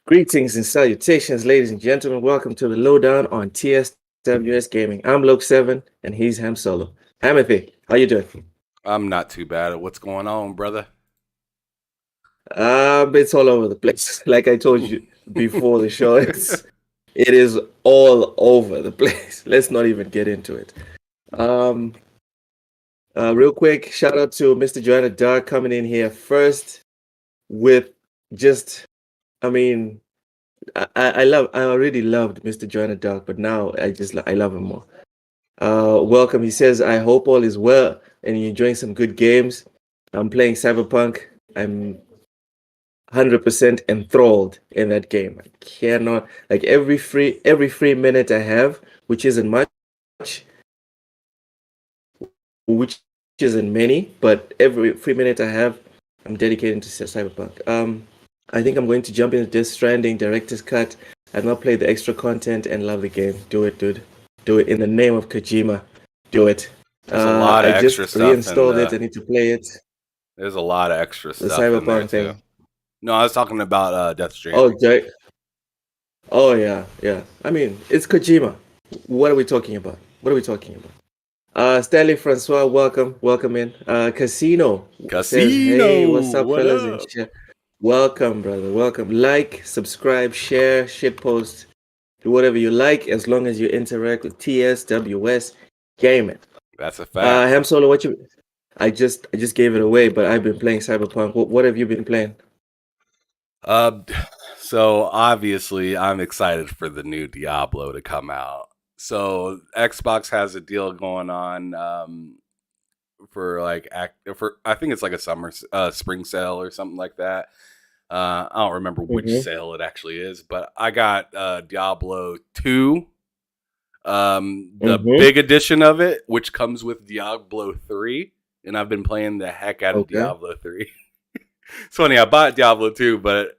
Greetings and salutations, ladies and gentlemen. Welcome to the lowdown on TSWS Gaming. I'm Luke7 and he's Ham Solo. Hamothy, how you doing? I'm not too bad. What's going on, brother? It's all over the place. Like I told you before the show, it is all over the place. Let's not even get into it. Um, Real quick, shout out to Mr. Joanna Dark coming in here first with just, I mean, I already loved Mr. Joanna Dark, but now I love him more. Welcome. He says, I hope all is well and you're enjoying some good games. I'm playing Cyberpunk. I'm 100% enthralled in that game. I cannot, like every free minute I have, which isn't much, which isn't many, but every free minute I have, I'm dedicated to Cyberpunk. I think I'm going to jump into Death Stranding Director's Cut. I've not played the extra content and love the game. Do it, dude. Do it in the name of Kojima. Do it. There's a lot of I extra just stuff. reinstalled it. I need to play it. There's a lot of extra The stuff in there Cyberpunk too. thing. No, I was talking about Death Stranding. Oh, Jack. Oh, yeah. I mean, it's Kojima. What are we talking about? Stanley Francois, welcome in. Casino says, hey, what's up, fellas? And shit. Welcome, brother. Welcome. Like, subscribe, share, shitpost, do whatever you like, as long as you interact with TSWS Gaming. That's a fact. Ham Solo, what you? I just gave it away, but I've been playing Cyberpunk. What have you been playing? So obviously, I'm excited for the new Diablo to come out. So Xbox has a deal going on for I think it's like a spring sale or something like that. I don't remember which sale it actually is, but I got Diablo 2, the big edition of it, which comes with Diablo 3, and I've been playing the heck out of Diablo 3. It's funny, I bought Diablo 2, but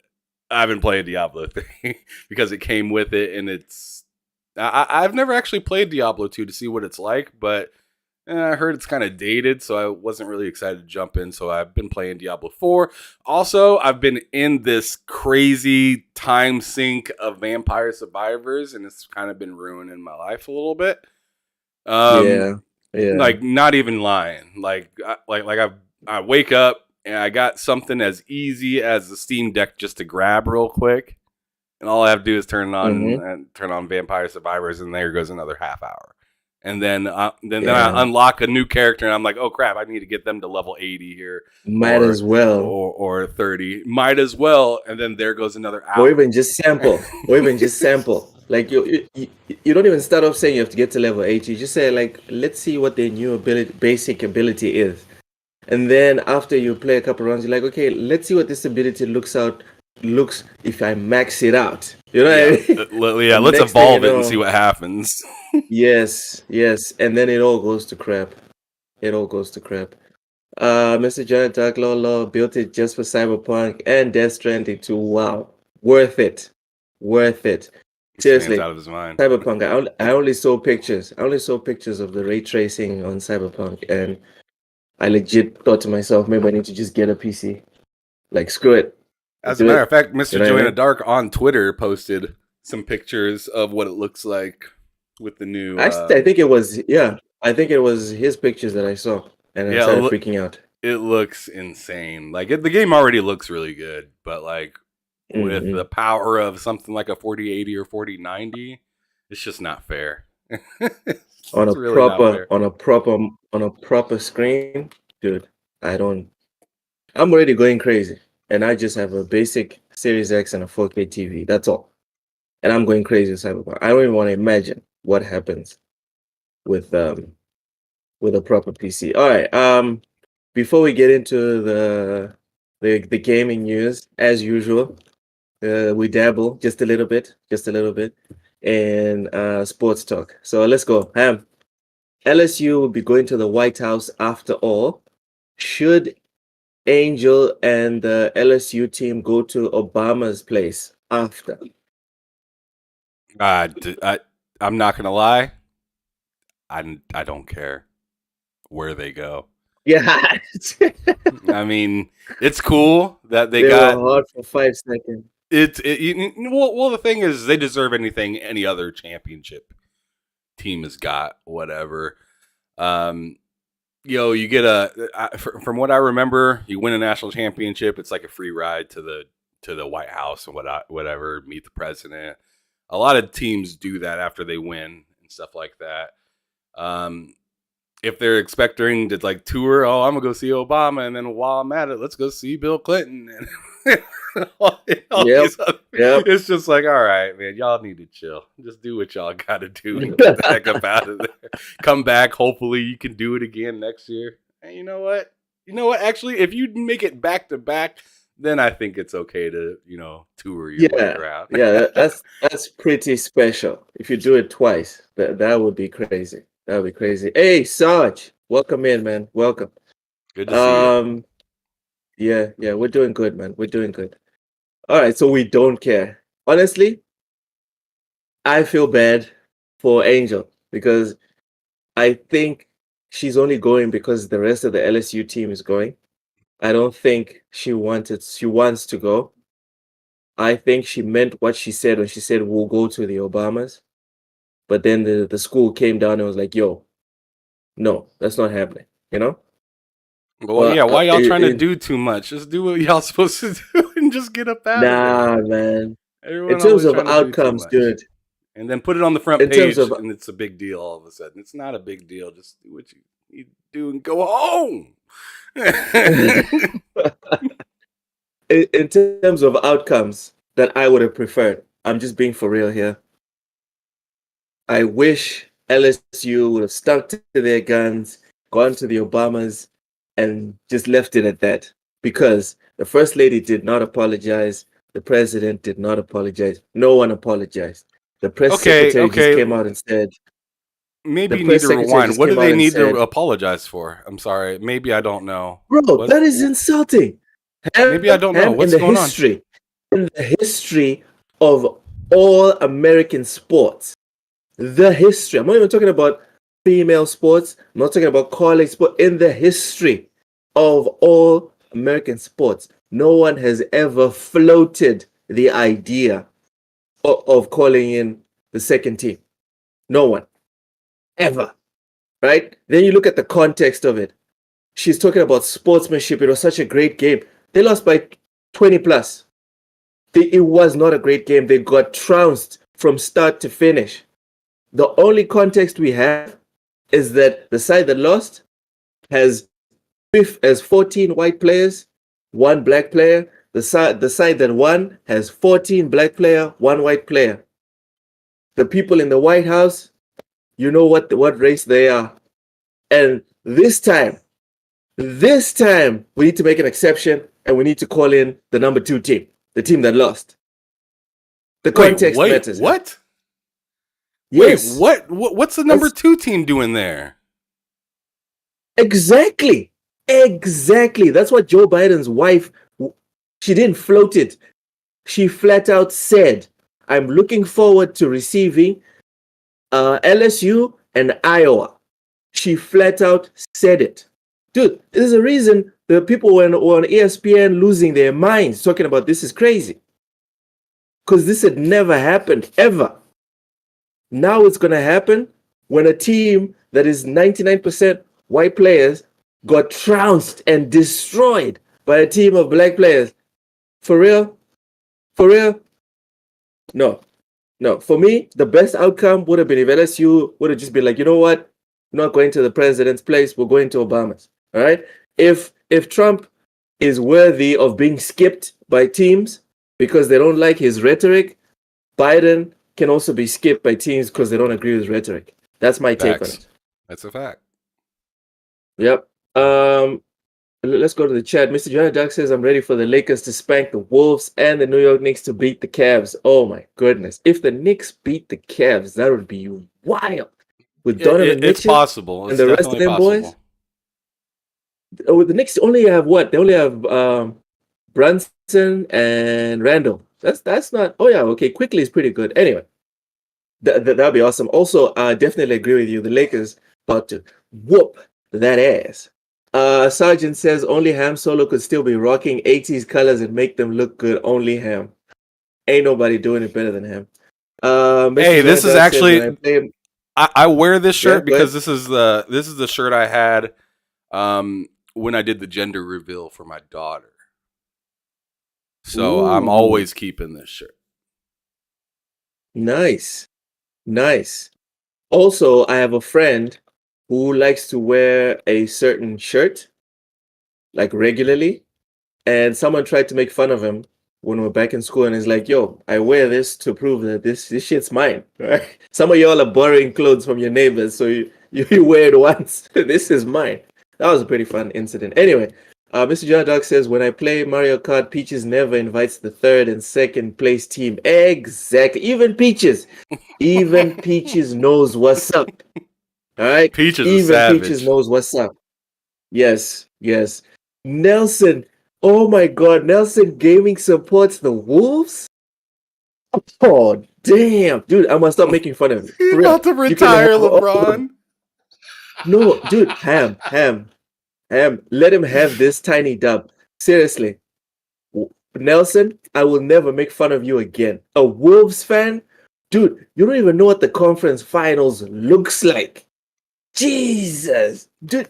I've been playing Diablo 3 because it came with it, and I've never actually played Diablo 2 to see what it's like, but I heard it's kind of dated, so I wasn't really excited to jump in, so I've been playing Diablo 4. Also, I've been in this crazy time sink of Vampire Survivors, and it's kind of been ruining my life a little bit. Yeah. Like, not even lying. I wake up, and I got something as easy as the Steam Deck just to grab real quick, and all I have to do is turn on Vampire Survivors, and there goes another half hour. And then I unlock a new character, and I'm like, oh crap, I need to get them to level 80 here. Might as well. Or 30. Might as well. And then there goes another hour. Or even just sample. Like you don't even start off saying you have to get to level 80. You just say, like, let's see what their new basic ability is. And then after you play a couple rounds, you're like, okay, let's see what this ability looks if I max it out. You know what I mean? Yeah, let's evolve it and see what happens. Yes. And then it all goes to crap. Mr. John Dark Law built it just for Cyberpunk and Death Stranding 2. Wow. Worth it. Seriously. Out of his mind. Cyberpunk. I only saw pictures. Of the ray tracing on Cyberpunk, and I legit thought to myself, maybe I need to just get a PC. Like, screw it. As a matter of fact, Mr. Joanna Dark on Twitter posted some pictures of what it looks like with the new. Actually, I think it was his pictures that I saw, and I started freaking out. It looks insane. Like the game already looks really good, but like with the power of something like a 4080 or 4090, it's just not fair. on a proper screen, dude. I'm already going crazy, and I just have a basic Series X and a 4K TV. That's all, and I'm going crazy with Cyberpunk. I don't even want to imagine what happens with a proper PC. All right. Before we get into the gaming news, as usual, we dabble just a little bit in sports talk. So let's go. LSU will be going to the White House after all. Should Angel and the LSU team go to Obama's place after? I'm not gonna lie. I don't care where they go. Yeah. I mean, it's cool that they were got hard for 5 seconds. Well, the thing is, they deserve anything any other championship team has got. Whatever. You get from what I remember, you win a national championship. It's like a free ride to the White House and whatever. Meet the president. A lot of teams do that after they win and stuff like that. If they're expecting to like tour, I'm gonna go see Obama, and then while I'm at it, let's go see Bill Clinton. And It's just like, all right, man, y'all need to chill. Just do what y'all got to do and get the heck up out of there. Come back. Hopefully, you can do it again next year. And you know what? Actually, if you make it back to back, then I think it's okay to tour your way around. That's pretty special. If you do it twice, that would be crazy. That would be crazy. Hey, Sarge, welcome in, man. Welcome. Good to see you. Yeah, we're doing good, man. We're doing good. All right, so we don't care. Honestly, I feel bad for Angel because I think she's only going because the rest of the LSU team is going. I don't think she wants to go. I think she meant what she said when she said we'll go to the Obamas. But then the school came down and was like, yo, no, that's not happening, Well, why y'all trying to do too much? Just do what y'all supposed to do and just get up out of there. Nah, man. Everyone in terms of outcomes, dude. And then put it on the front page and it's a big deal all of a sudden. It's not a big deal. Just do what you need to do and go home. In terms of outcomes that I would have preferred, I'm just being for real here. I wish LSU would have stuck to their guns, gone to the Obamas, and just left it at that. Because the First Lady did not apologize. The President did not apologize. No one apologized. The press secretary just came out and said... Maybe you need to rewind. What do they need to apologize for? I'm sorry. Maybe I don't know. Bro, that is insulting. Maybe I don't know. What's going on? In the history of all American sports, the history, I'm not even talking about female sports, I'm not talking about college sports, in the history of all American sports, no one has ever floated the idea of calling in the second team. No one. Ever. Right? Then you look at the context of it. She's talking about sportsmanship. It was such a great game. They lost by 20 plus. It was not a great game. They got trounced from start to finish. The only context we have is that the side that lost has 14 white players, 1 black player. The side that won has 14 black player, 1 white player. The people in the White House, you know what race they are. And this time, we need to make an exception and we need to call in the number 2 team, the team that lost. The context matters. What? Yes. Wait, what's the number 2 team doing there? Exactly. That's what Joe Biden's wife, she didn't float it. She flat out said, I'm looking forward to receiving LSU and Iowa. She flat out said it. Dude, there's a reason the people were on ESPN losing their minds talking about this is crazy. Because this had never happened, ever. Now it's going to happen when a team that is 99% white players got trounced and destroyed by a team of black players. For real? No. For me, the best outcome would have been if LSU would have just been like, you know what? We're not going to the president's place. We're going to Obama's. All right? If Trump is worthy of being skipped by teams because they don't like his rhetoric, Biden can also be skipped by teams because they don't agree with his rhetoric. That's my take on it. That's a fact. Yep. Let's go to the chat. Mr. Johnny Duck says, I'm ready for the Lakers to spank the Wolves and the New York Knicks to beat the Cavs. Oh, my goodness. If the Knicks beat the Cavs, that would be wild. With Donovan Mitchell it's possible. and the rest of them boys. Oh, the Knicks only have what? They only have Brunson and Randall. That's not... Oh, yeah, okay. Quickly is pretty good. Anyway, that'd be awesome. Also, I definitely agree with you. The Lakers about to whoop that ass. Sergeant says only Ham Solo could still be rocking 80s colors and make them look good. Only Ham. Ain't nobody doing it better than him. Mr. Hey, John this is Doug says when I actually play, I wear this yeah, shirt go because ahead. this is the shirt I had when I did the gender reveal for my daughter. So I'm Ooh, always keeping this shirt. nice, nice. Also, I have a friend who likes to wear a certain shirt like regularly, and someone tried to make fun of him when we are back in school, and he's like, "Yo, I wear this to prove that this shit's mine." Right? Some of y'all are borrowing clothes from your neighbors, so you wear it once. This is mine. That was a pretty fun incident. Anyway, Mr. John Dog says, when I play Mario Kart, Peaches never invites the third and second place team. Exactly. Even Peaches knows what's up. All right. Peach is a Even Peaches savage. knows what's up. Yes, yes. Nelson. Oh my God. Nelson Gaming supports the Wolves? Oh, damn. Dude, I must stop making fun of you. He's For real. about to You can have retire all of them. LeBron. No, dude, Ham. Let him have this tiny dub. Seriously. Nelson, I will never make fun of you again. A Wolves fan? Dude, you don't even know what the conference finals looks like. Jesus. Dude,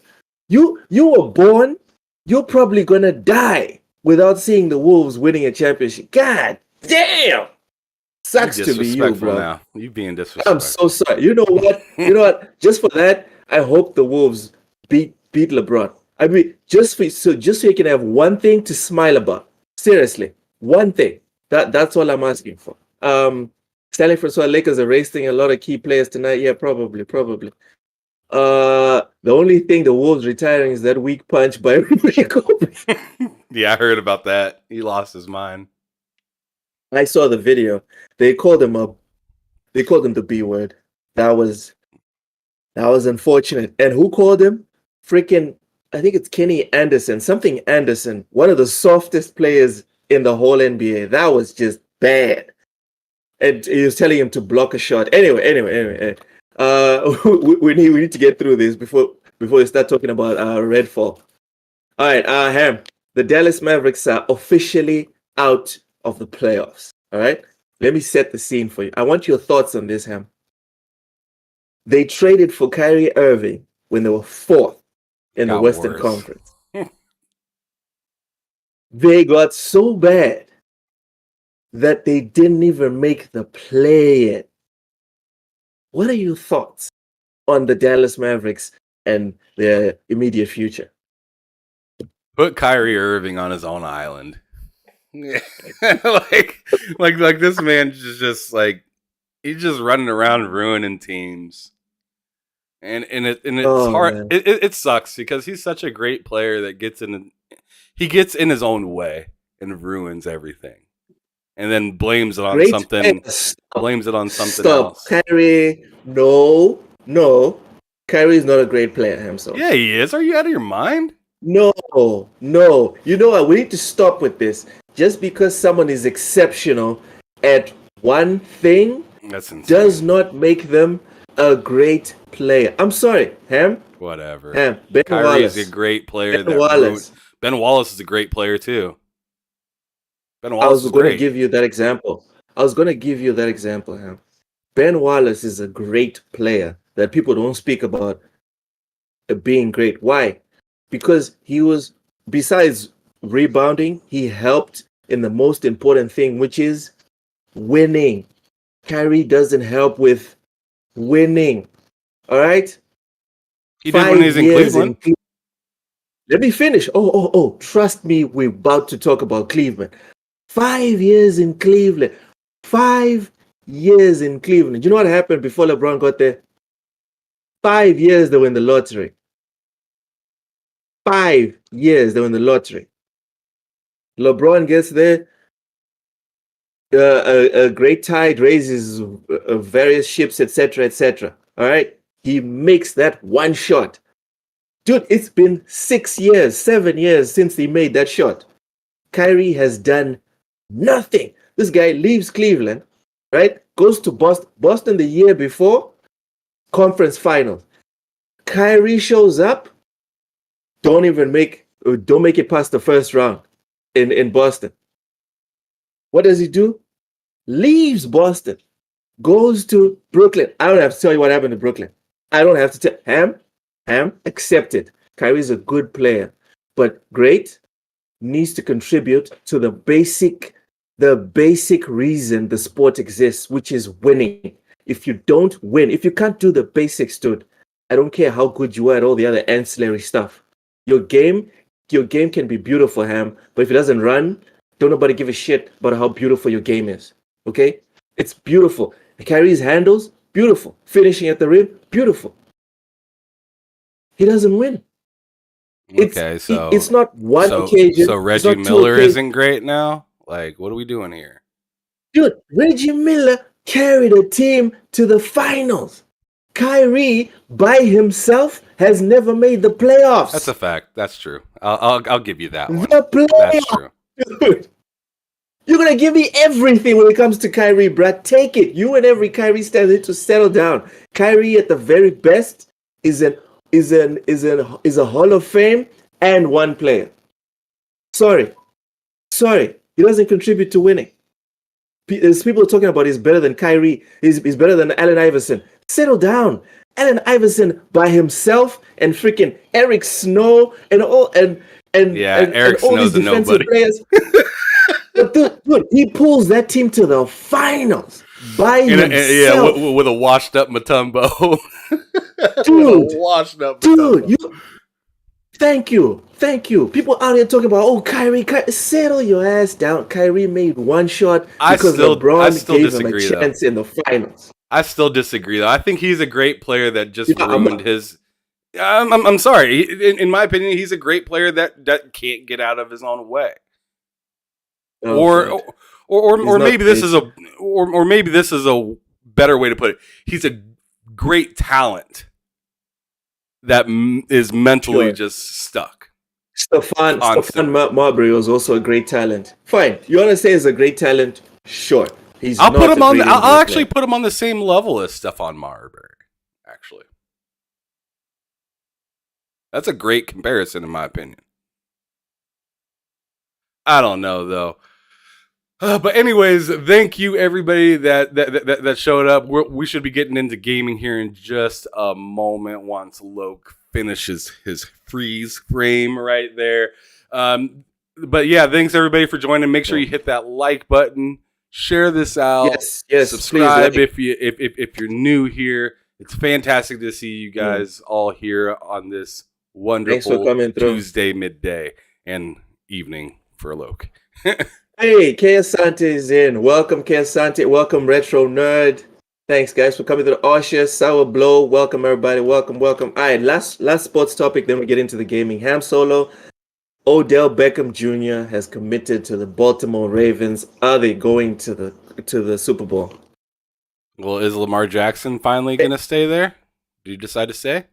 you were born, you're probably gonna die without seeing the Wolves winning a championship. God damn. You Sucks to be you, disrespectful bro. now. You being I'm so disrespectful. sorry. You know what? You know what? Just for that, I hope the Wolves beat LeBron. I mean, just so you can have one thing to smile about. Seriously, one thing. That's all I'm asking for. Stanley Francois, Lakers are wasting a lot of key players tonight. Yeah, probably. The only thing the Wolves retiring is that weak punch by Kobe. Yeah, I heard about that. He lost his mind. I saw the video. They called him up. They called him the B word. That was That was unfortunate. And who called him? Freaking, I think it's Kenny Anderson, something Anderson, one of the softest players in the whole NBA. That was just bad. And he was telling him to block a shot. Anyway. We need to get through this before we start talking about Redfall. All right, Ham. The Dallas Mavericks are officially out of the playoffs. All right. Let me set the scene for you. I want your thoughts on this, Ham. They traded for Kyrie Irving when they were fourth in the Got Western worse. Conference. They got so bad that they didn't even make the play yet. What are your thoughts on the Dallas Mavericks and their immediate future? Put Kyrie Irving on his own island. like this man just like he's just running around ruining teams. And it's Oh hard. man, It sucks because he's such a great player that he gets in his own way and ruins everything, and then great player. Stop, blames it on something stop. else. Kyrie, no. Kyrie is not a great player himself. Yeah, he is. Are you out of your mind? No. You know what? We need to stop with this. Just because someone is exceptional at one thing That's insane. does not make them a great player. I'm sorry, Whatever. Ben Kyrie is a Wallace. great player Ben that ruined. Wallace. Ben Wallace is a great player too. Ben I Wallace was is going to great. give you that example. Ham. Ben Wallace is a great player that people don't speak about being great. Why? Because he was, besides rebounding, he helped in the most important thing, which is winning. Kyrie doesn't help with winning. All right? He did when he Five was in years in Cleveland. Cleveland. Let me finish. Oh. Trust me, we're about to talk about Cleveland. 5 years in Cleveland. 5 years in Cleveland. You know what happened before LeBron got there? 5 years they were in the lottery. 5 years they were in the lottery. LeBron gets there. A great tide raises various ships, etc. All right. He makes that one shot. Dude, it's been 6 years, 7 years since he made that shot. Kyrie has done nothing. This guy leaves Cleveland, right? Goes to Boston. Boston the year before, conference finals. Kyrie shows up, don't make it past the first round in Boston. What does he do? leaves Boston, goes to Brooklyn. I don't have to tell you what happened to Brooklyn. I don't have to tell Ham, accepted. Kyrie's a good player, but great needs to contribute to the basic reason the sport exists, which is winning. If you don't win, if you can't do the basics, dude, I don't care how good you are at all the other ancillary stuff. Your game, your game can be beautiful, Ham, but if it doesn't run, don't nobody give a shit about how beautiful your game is. Okay? It's beautiful. Kyrie's handles, beautiful. Finishing at the rim, beautiful. He doesn't win. Okay, It's not one occasion. So Reggie Miller isn't great now? Like, what are we doing here? Dude, Reggie Miller carried a team to the finals. Kyrie, by himself, has never made the playoffs. That's a fact. That's true. I'll give you that one. The playoffs. That's true. Dude, you're going to give me everything when it comes to Kyrie, Brad. Take it. You and every Kyrie stan need to settle down. Kyrie, at the very best, is a Hall of Fame and one player. Sorry. He doesn't contribute to winning. There's people talking about he's better than Kyrie. He's better than Allen Iverson. Settle down. Allen Iverson by himself and freaking Eric Snow and all and Eric all Snow's these a defensive nobody. players. But dude, he pulls that team to the finals by himself. With a washed up Mutombo. Dude, thank you. People out here talking about, Kyrie, settle your ass down. Kyrie made one shot because LeBron gave him a chance in the finals. I still disagree, though. I think he's a great player that just ruined his. I'm sorry. In my opinion, he's a great player that can't get out of his own way. Or maybe this is a better way to put it. He's a great talent that is mentally just stuck. Stefan Marbury was also a great talent. Fine, you want to say he's a great talent? Sure. I'll actually put him on the same level as Stefan Marbury. Actually, that's a great comparison in my opinion. I don't know though. But anyways, thank you everybody that showed up. We should be getting into gaming here in just a moment once Loke finishes his freeze frame right there. But yeah, thanks everybody for joining. Make sure you hit that like button, share this out, yes, subscribe please, if you're new here. It's fantastic to see you guys all here on this wonderful Tuesday midday and evening for Loke. Hey, K Asante is in. Welcome, K Asante. Welcome, Retro Nerd. Thanks, guys, for coming to the Osha Sour Blow. Welcome, everybody. Welcome. All right, last sports topic, then we get into the gaming. Ham Solo. Odell Beckham Jr. has committed to the Baltimore Ravens. Are they going to the Super Bowl? Well, is Lamar Jackson finally going to stay there? Did you decide to stay?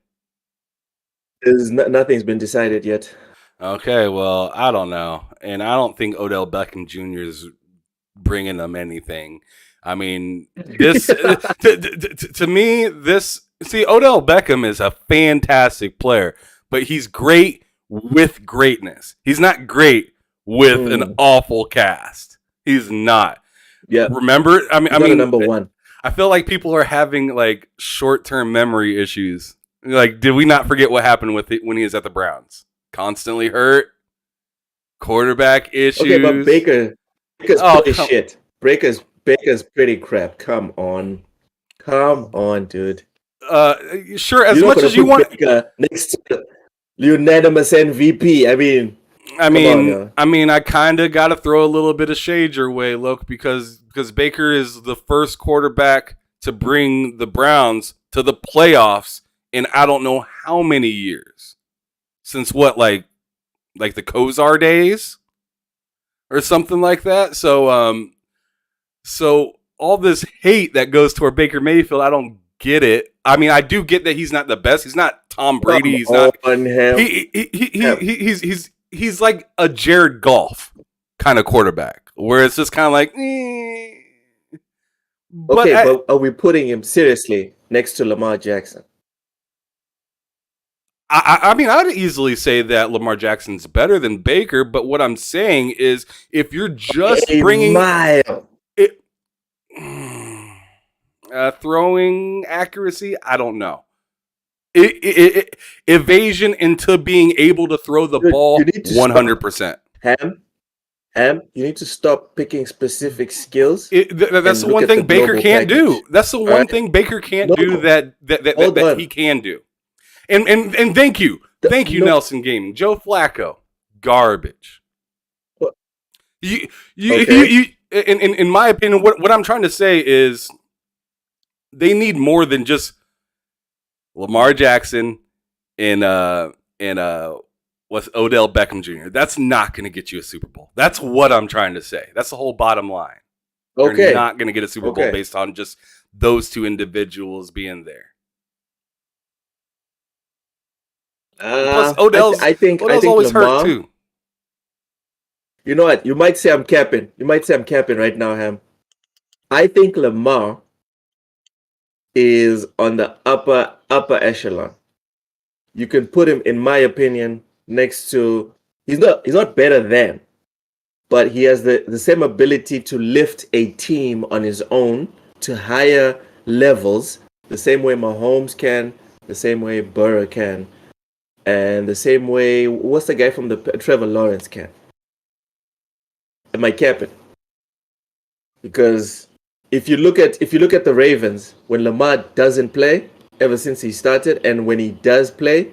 Nothing's been decided yet. Okay, well, I don't know. And I don't think Odell Beckham Jr. is bringing them anything. I mean, this to me, Odell Beckham is a fantastic player, but he's great with greatness. He's not great with an awful cast. He's not. Yeah. Remember? I mean, number one. I feel like people are having like short-term memory issues. Like, did we not forget what happened with it when he was at the Browns? Constantly hurt, quarterback issues. Okay, but Baker's pretty shit. Baker's pretty crap. Come on, dude. Sure. As much as you want, Baker next to the unanimous MVP. I mean, I kind of got to throw a little bit of shade your way, Loke, because Baker is the first quarterback to bring the Browns to the playoffs in I don't know how many years. Since what, like the Kozar days or something like that. So all this hate that goes toward Baker Mayfield, I don't get it. I mean, I do get that he's not the best. He's not Tom Brady. He's not. He's like a Jared Goff kind of quarterback, where it's just kind of like. But are we putting him seriously next to Lamar Jackson? I mean, I'd easily say that Lamar Jackson's better than Baker, but what I'm saying is if you're just bringing it, Throwing accuracy, I don't know. Evasion into being able to throw the Dude, you ball, need to 100%. Ham, you need to stop picking specific skills That's and the look one at the thing Baker global can't package. do. That's the All one right? thing Baker can't No, do that hold he on. can do. And thank you, No, Nelson Gaming. Joe Flacco, garbage. what- You, okay. in my opinion, what I'm trying to say is they need more than just Lamar Jackson and what's Odell Beckham Jr. That's not going to get you a Super Bowl. That's what I'm trying to say. That's the whole bottom line. You're Okay. not going to get a Super Bowl Okay. based on just those two individuals being there. Plus, I think always hurt Lamar. too. You know what? You might say I'm capping. You might say I'm capping right now, Ham. I think Lamar is on the upper echelon. You can put him, in my opinion, next to. He's not better than, but he has the same ability to lift a team on his own to higher levels, the same way Mahomes can, the same way Burrow can, and the same way what's the guy from the Trevor Lawrence can. Am I capping? Because if you look at the Ravens, when Lamar doesn't play ever since he started, and when he does play,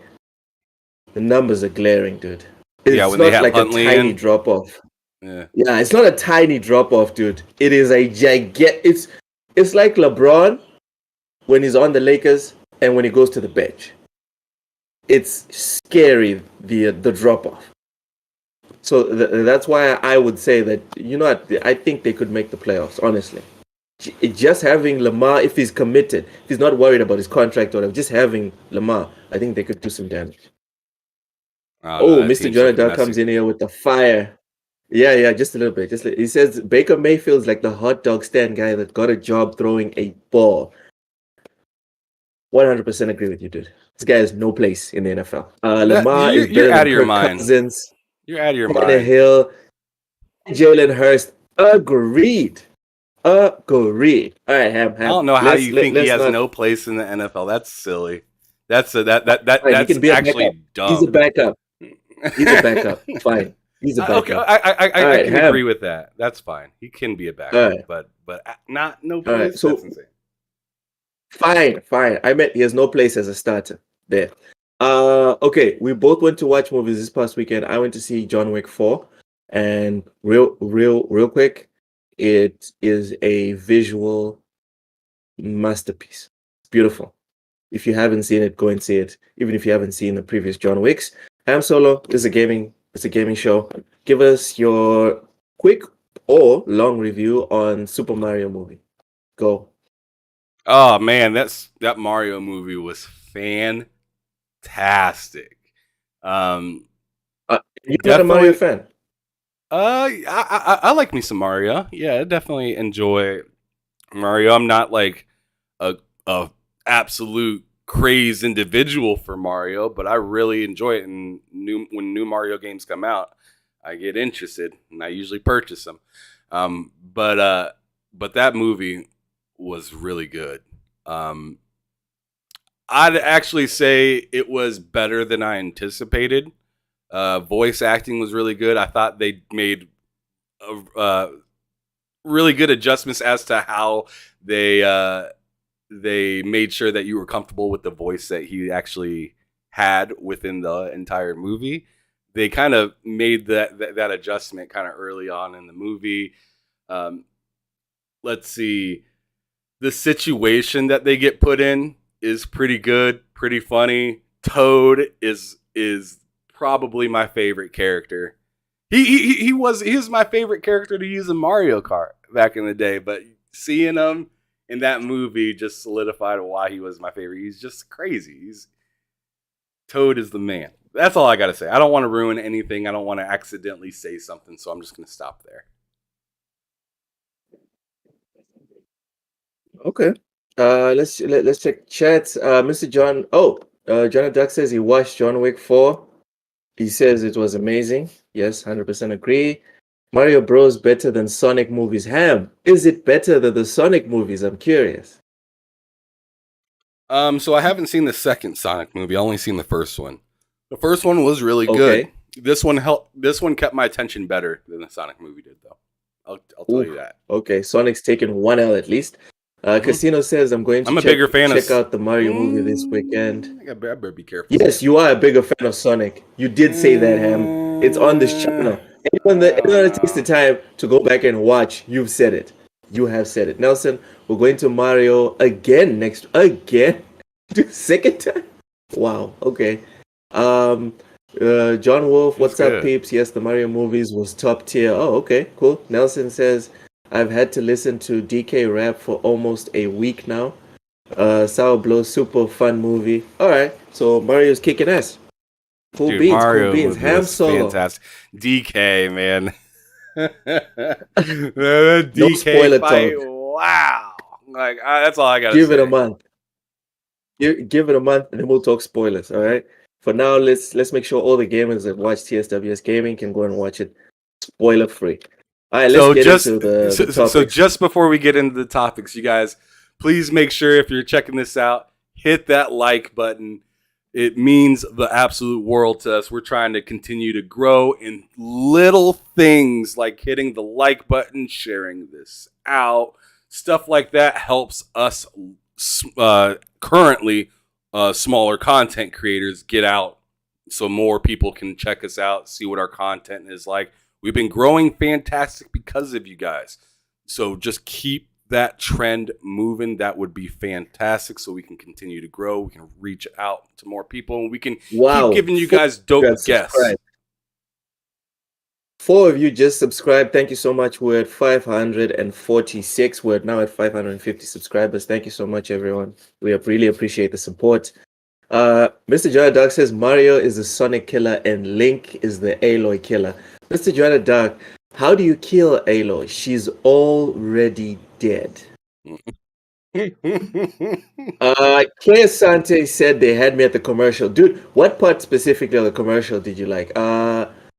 the numbers are glaring, dude. Yeah, It's when they not have like Huntley a tiny in. drop off. Yeah. Yeah, it's not a tiny drop off, dude. It is a gigantic. It's like LeBron when he's on the Lakers and when he goes to the bench. It's scary, the drop off. So that's why I would say that, you know what, I think they could make the playoffs, honestly. Just having Lamar, if he's committed, if he's not worried about his contract or whatever, just having Lamar, I think they could do some damage. Oh, no, Oh, that Mr. team's looking Jonathan messy. comes in here with the fire. Yeah, just a little bit. He says Baker Mayfield's like the hot dog stand guy that got a job throwing a ball. 100% agree with you, dude. This guy has no place in the NFL. Lamar is You're better out than of your Kirk mind. Cousins, You're out of your mind. Tannehill, Jalen Hurst. Agreed. All right, Ham. I don't know how you think he Let's has not. no place in the NFL. That's silly. That's Fine, he that's can be a backup. actually He's a dumb. backup. He's a backup. Fine. He's a Okay, backup. I can Ham. agree with that. That's fine. He can be a All backup, right. but not no All place. right. So That's insane. fine. I meant he has no place as a starter there. Okay. We both went to watch movies this past weekend. I went to see John Wick 4, and real quick, it is a visual masterpiece. It's beautiful. If you haven't seen it, go and see it. Even if you haven't seen the previous John Wicks, Ham Solo is a gaming. It's a gaming show. Give us your quick or long review on Super Mario movie. Go. Oh man, that Mario movie was fantastic. You're not a Mario Definitely. fan. I like me some Mario. Yeah, I definitely enjoy Mario. I'm not like a absolute crazed individual for Mario, but I really enjoy it. And when new Mario games come out, I get interested and I usually purchase them. But that movie was really good. I'd actually say it was better than I anticipated. Voice acting was really good. I thought they made really good adjustments as to how they made sure that you were comfortable with the voice that he actually had within the entire movie. They kind of made that adjustment kind of early on in the movie. Let's see. The situation that they get put in is pretty good, pretty funny. Toad is probably my favorite character. He was my favorite character to use in Mario Kart back in the day, but seeing him in that movie just solidified why he was my favorite. He's just crazy. Toad is the man. That's all I got to say. I don't want to ruin anything. I don't want to accidentally say something, so I'm just going to stop there. Okay. Let's check chats. Mr. John. John Duck says he watched John Wick 4. He says it was amazing. Yes, 100% agree. Mario Bros better than Sonic movies. Ham, is it better than the Sonic movies? I'm curious. So I haven't seen the second Sonic movie. I only seen the first one. The first one was really good. Okay. This one helped. This one kept my attention better than the Sonic movie did, though. I'll tell Ooh. you that. Okay. Sonic's taken 1 L at least. Mhm. Casino says I'm going to I'm a bigger fan check of. out the Mario movie this weekend. I better be careful. Yes, you are a bigger fan of Sonic. You did say that, Ham. It's on this channel. Anyone that takes the time to go back and watch, you've said it. You have said it. Nelson, we're going to Mario again again. Second time? Wow. Okay. Um John Wolf, what's up, peeps? Yes, the Mario movies was top tier. Oh, okay, cool. Nelson says I've had to listen to DK rap for almost a week now. Sour Blow, super fun movie. All right, so Mario's kicking ass. Cool Dude, beans, Mario cool beans. Ham Solo. fantastic. DK, man. the No DK spoiler fight. talk. Wow. Like that's all I gotta Give say. it a month. Give it a month, and then we'll talk spoilers. All right. For now, let's make sure all the gamers that watch TSWS Gaming can go and watch it spoiler free. All right, let's get into the topics. So just before we get into the topics, you guys, please make sure if you're checking this out, hit that like button. It means the absolute world to us. We're trying to continue to grow in little things like hitting the like button, sharing this out. Stuff like that helps us currently smaller content creators get out so more people can check us out, see what our content is like. We've been growing fantastic because of you guys. So just keep that trend moving. That would be fantastic so we can continue to grow. We can reach out to more people and we can keep giving you guys dope guests. 4 of you just subscribed. Thank you so much. We're at 546. We're now at 550 subscribers. Thank you so much, everyone. We really appreciate the support. Mr. Joanna Dark says Mario is the Sonic killer and Link is the Aloy killer. Mr. Joanna Dark, how do you kill Aloy? She's already dead. Sante said they had me at the commercial. Dude, what part specifically of the commercial did you like?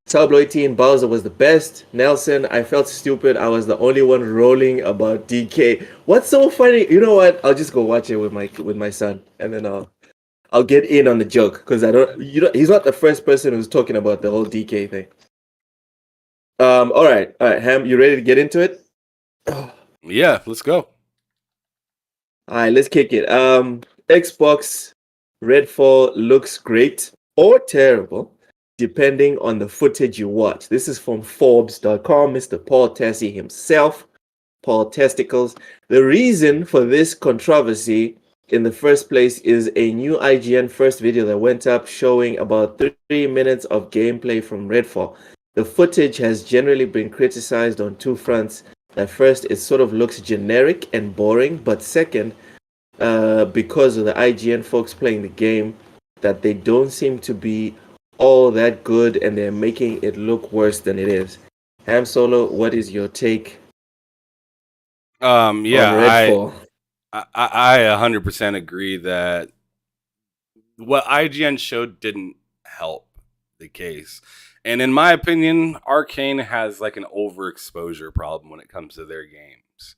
Tablo 18 Bowser was the best. Nelson, I felt stupid. I was the only one rolling about DK. What's so funny? You know what? I'll just go watch it with my son, and then I'll get in on the joke because he's not the first person who's talking about the whole DK thing. All right, Ham, you ready to get into it? Yeah, let's go. All right, let's kick it. Xbox Redfall looks great or terrible, depending on the footage you watch. This is from Forbes.com, Mr. Paul Tassi himself, Paul Testicles. The reason for this controversy in the first place is a new IGN first video that went up showing about 3 minutes of gameplay from Redfall. The footage has generally been criticized on two fronts. At first, it sort of looks generic and boring, but second, because of the IGN folks playing the game, that they don't seem to be all that good and they're making it look worse than it is. Ham Solo, what is your take on Redfall? I 100% agree that what IGN showed didn't help the case. And in my opinion, Arcane has like an overexposure problem when it comes to their games.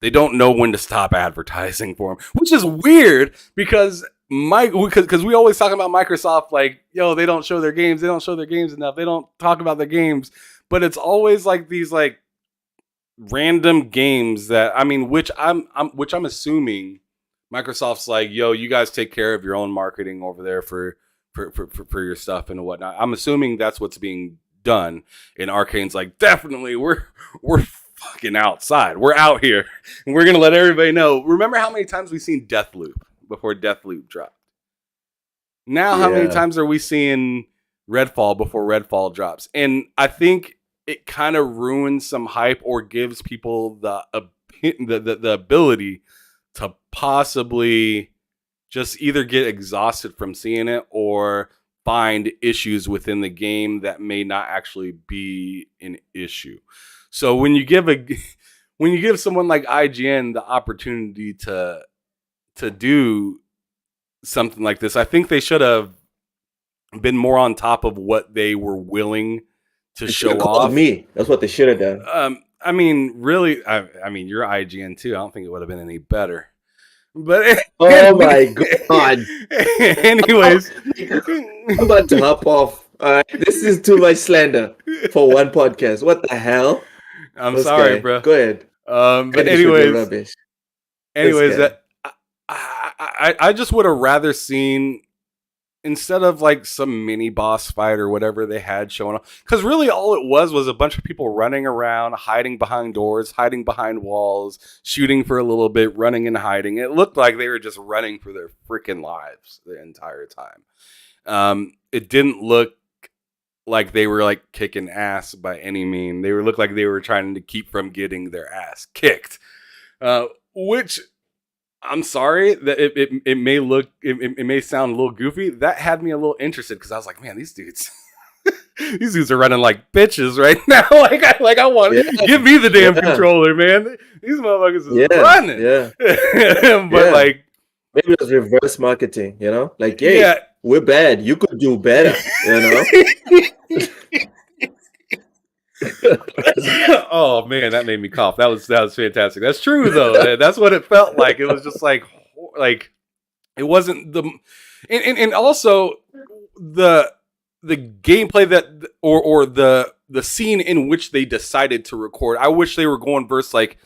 They don't know when to stop advertising for them, which is weird because we always talk about Microsoft like, yo, they don't show their games. They don't show their games enough. They don't talk about their games. But it's always like these like random games that which I'm assuming Microsoft's like, yo, you guys take care of your own marketing over there for your stuff and whatnot. I'm assuming that's what's being done. And Arcane's like, definitely, we're fucking outside. We're out here, and we're gonna let everybody know. Remember how many times we've seen Deathloop before Deathloop dropped? Now, how many times are we seeing Redfall before Redfall drops? And I think it kind of ruins some hype or gives people the ability to possibly just either get exhausted from seeing it or find issues within the game that may not actually be an issue. So when you give someone like IGN the opportunity to do something like this, I think they should have been more on top of what they were willing to show off. Me, that's what they should have done. Really, you're IGN too. I don't think it would have been any better. But Oh my god. anyways, I'm about to hop off. All right. This is too much slander for one podcast. What the hell? I'm This sorry, guy. bro. Go ahead. But Finish with your anyways, rubbish. This anyways, guy. I just would have rather seen, instead of like some mini boss fight or whatever they had showing up, because really all it was a bunch of people running around, hiding behind doors, hiding behind walls, shooting for a little bit, running and hiding. It looked like they were just running for their freaking lives the entire time. It didn't look like they were like kicking ass by any mean. They looked like they were trying to keep from getting their ass kicked, which, I'm sorry that it may look, it may sound a little goofy. That had me a little interested because I was like, man, these dudes these dudes are running like bitches right now. I want, give me the damn controller, man. These motherfuckers is running. But like, maybe it was reverse marketing, you know? Like, hey, we're bad. You could do better, you know? Oh man, that made me cough. That was fantastic. That's true though. That's what it felt like. It was just like it wasn't the, and also the gameplay that, or the scene in which they decided to record. I wish they were going versus like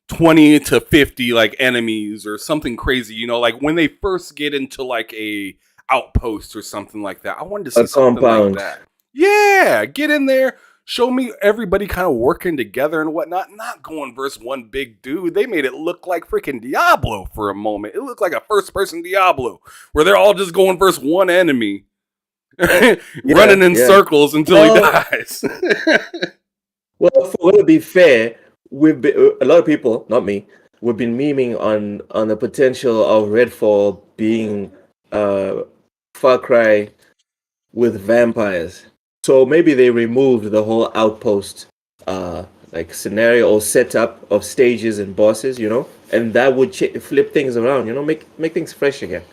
20 to 50 like enemies or something crazy, you know, like when they first get into like a outpost or something like that. I wanted to see something like that. Yeah, get in there. Show me everybody kind of working together and whatnot, not going versus one big dude. They made it look like freaking Diablo for a moment. It looked like a first-person Diablo where they're all just going versus one enemy, running in circles until he dies. Well, for to be fair, a lot of people, not me, we've been memeing on the potential of Redfall being Far Cry with vampires. So maybe they removed the whole outpost like scenario or setup of stages and bosses, you know, and that would flip things around, you know, make things fresh again.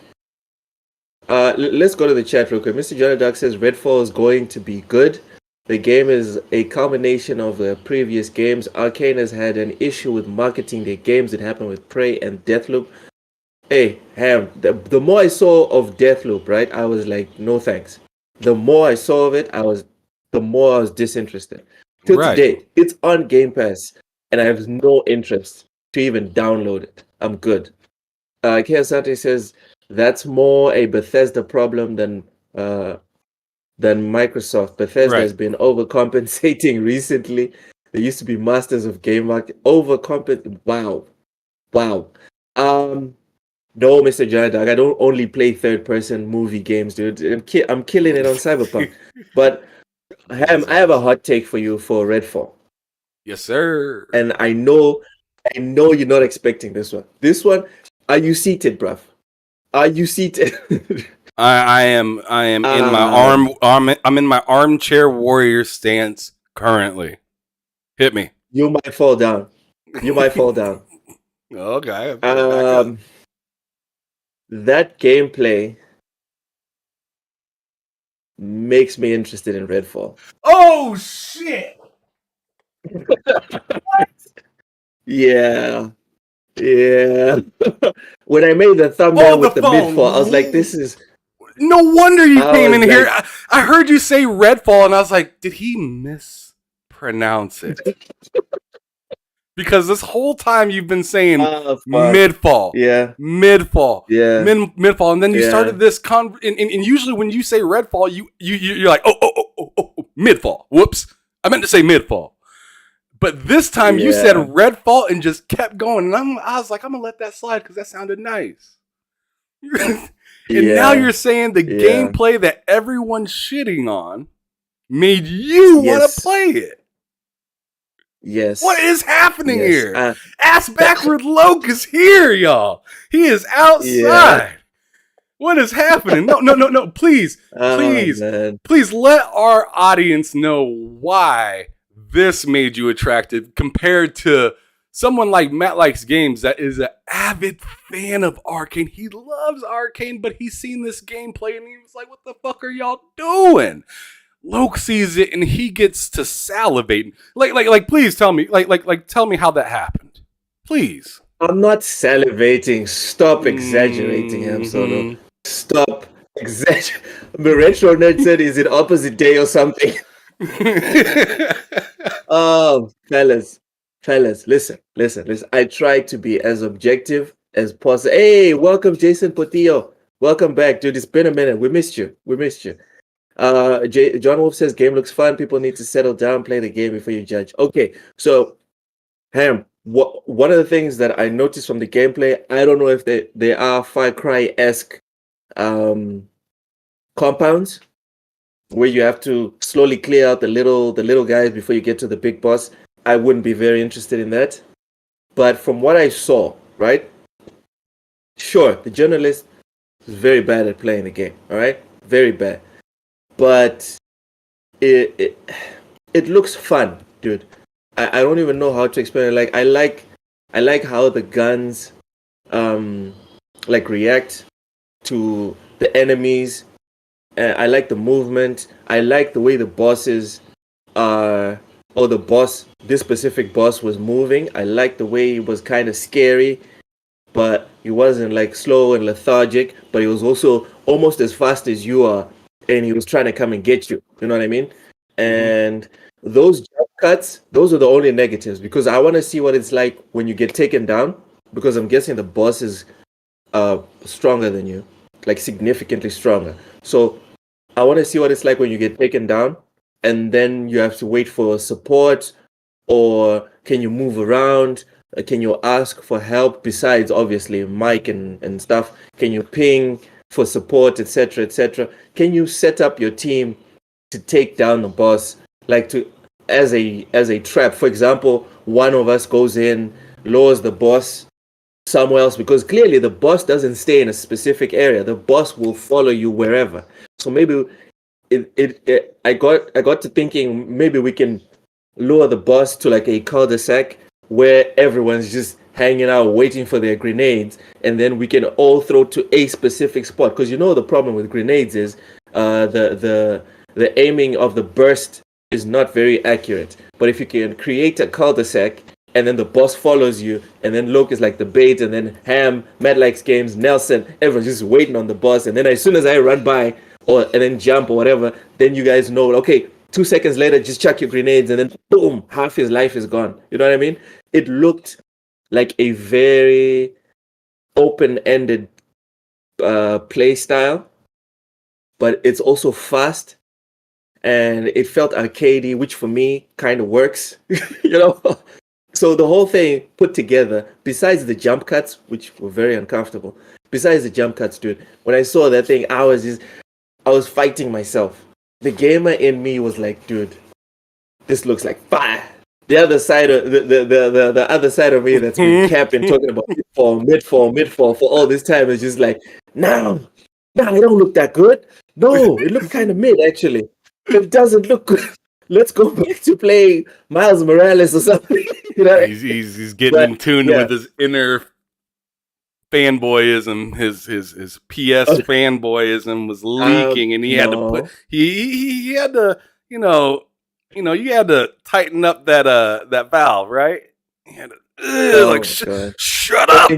Let's go to the chat real quick. Mr. Johnny Duck says Redfall is going to be good. The game is a combination of the previous games. Arcane has had an issue with marketing their games. It happened with Prey and Deathloop. Hey, Ham, the more I saw of Deathloop, right, I was like, no thanks. The more I saw of it, the more I was disinterested. Till today, it's on Game Pass, and I have no interest to even download it. I'm good. Kea Sante says that's more a Bethesda problem than Microsoft. Bethesda has been overcompensating recently. They used to be masters of game market. Wow. No, Mr. Jadog, I don't only play third-person movie games, dude. I'm killing it on Cyberpunk. But I have a hot take for you for Redfall. Yes, sir. And I know you're not expecting this one. This one, are you seated, bruv? Are you seated? I am in my I'm in my armchair warrior stance currently. Hit me. You might fall down. Okay. That gameplay makes me interested in Redfall. Oh shit! What? Yeah. When I made the thumbnail with the Midfall, I was like, "This is." No wonder you came in here. I heard you say Redfall, and I was like, "Did he mispronounce it?" Because this whole time you've been saying Midfall. Yeah. Midfall. Yeah. Midfall. And then you started this and usually when you say Redfall, you're like, oh, Midfall. Whoops. I meant to say Midfall. But this time you said Redfall and just kept going. And I was like, I'm going to let that slide because that sounded nice. And now you're saying the gameplay that everyone's shitting on made you want to play it. Yes. What is happening here? Ass backward Loke is here, y'all. He is outside. Yeah. What is happening? No. Please let our audience know why this made you attracted compared to someone like Matt Likes Games that is an avid fan of Arcane. He loves Arcane, but he's seen this gameplay and he was like, what the fuck are y'all doing? Loke sees it and he gets to salivate. Like, please tell me, tell me how that happened. Please. I'm not salivating. Stop exaggerating, Ham Solo. Mhm. Stop exaggerating. The retro nerd said, "Is it opposite day or something?" Oh, fellas, listen. I try to be as objective as possible. Hey, welcome, Jason Portillo. Welcome back, dude. It's been a minute. We missed you. John Wolf says game looks fun. People need to settle down, play the game before you judge. Okay, so Ham, one of the things that I noticed from the gameplay, I don't know if they are Far Cry esque um, compounds where you have to slowly clear out the little guys before you get to the big boss. I wouldn't be very interested in that. But from what I saw, right? Sure, the journalist is very bad at playing the game. All right, very bad. But it it, it looks fun, dude. I don't even know how to explain it. Like I like how the guns um like react to the enemies. I like the movement. I like the way the bosses are, or the boss, this specific boss was moving. I like the way he was kind of scary, but he wasn't like slow and lethargic, but he was also almost as fast as you are, and he was trying to come and get you. You know what I mean? Mhm. And those jump cuts, those are the only negatives because I want to see what it's like when you get taken down. Because I'm guessing the boss is stronger than you, like significantly stronger. So I want to see what it's like when you get taken down, and then you have to wait for support, or can you move around? Can you ask for help besides obviously Mike and stuff? Can you ping for support, etc., etc.? Can you set up your team to take down the boss, like to as a trap? For example, one of us goes in, lowers the boss somewhere else because clearly the boss doesn't stay in a specific area. The boss will follow you wherever. So maybe I got to thinking maybe we can lure the boss to like a cul-de-sac where everyone's just hanging out waiting for their grenades, and then we can all throw to a specific spot because you know the problem with grenades is the aiming of the burst is not very accurate. But if you can create a cul-de-sac and then the boss follows you, and then Luke is like the bait, and then Ham, Mad Likes Games, Nelson, everyone's just waiting on the boss, and then as soon as I run by or and then jump or whatever, then you guys know, okay, 2 seconds later, just chuck your grenades, and then boom, half his life is gone. You know what I mean? It looked like a very open-ended play style, but it's also fast, and it felt arcadey, which for me kind of works. you know. So the whole thing put together, besides the jump cuts, which were very uncomfortable, besides the jump cuts, dude, when I saw that thing, I was fighting myself. The gamer in me was like, dude, this looks like fire. The other side of the other side of me that's been capping talking about midfall for all this time is just like, no, no, it don't look that good. No, it looked kind of mid actually. It doesn't look good. Let's go back to playing Miles Morales or something. you know? He's getting But in tune yeah, with his inner fanboyism. His PS fanboyism was leaking, and he had to put no. he had to you know you had to tighten up that valve, right? He had to, Oh like my god. shut up.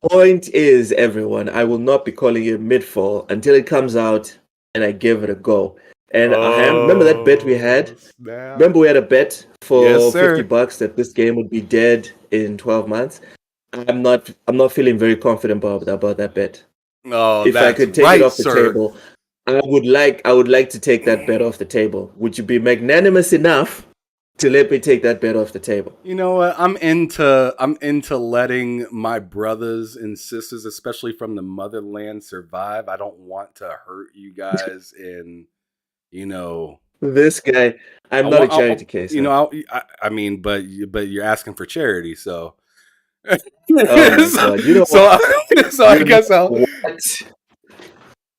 Point is, everyone, I will not be calling it midfall until it comes out and I give it a go. And remember that bet we Oh had? snap! Remember we had a bet Yes, for sir. $50 that this game would be dead in 12 months. I'm not feeling very confident about that bet. Oh, If I that's could take it right, off the sir. table, I would like to take that bet off the table. Would you be magnanimous enough to let me take that bet off the table? You know what? I'm into letting my brothers and sisters, especially from the motherland, survive. I don't want to hurt you guys, and you know, This guy, I'm I not a want. charity case, You huh? know, I mean, but you're asking for charity, so Oh my so god. You know so, what? so I You know guess what?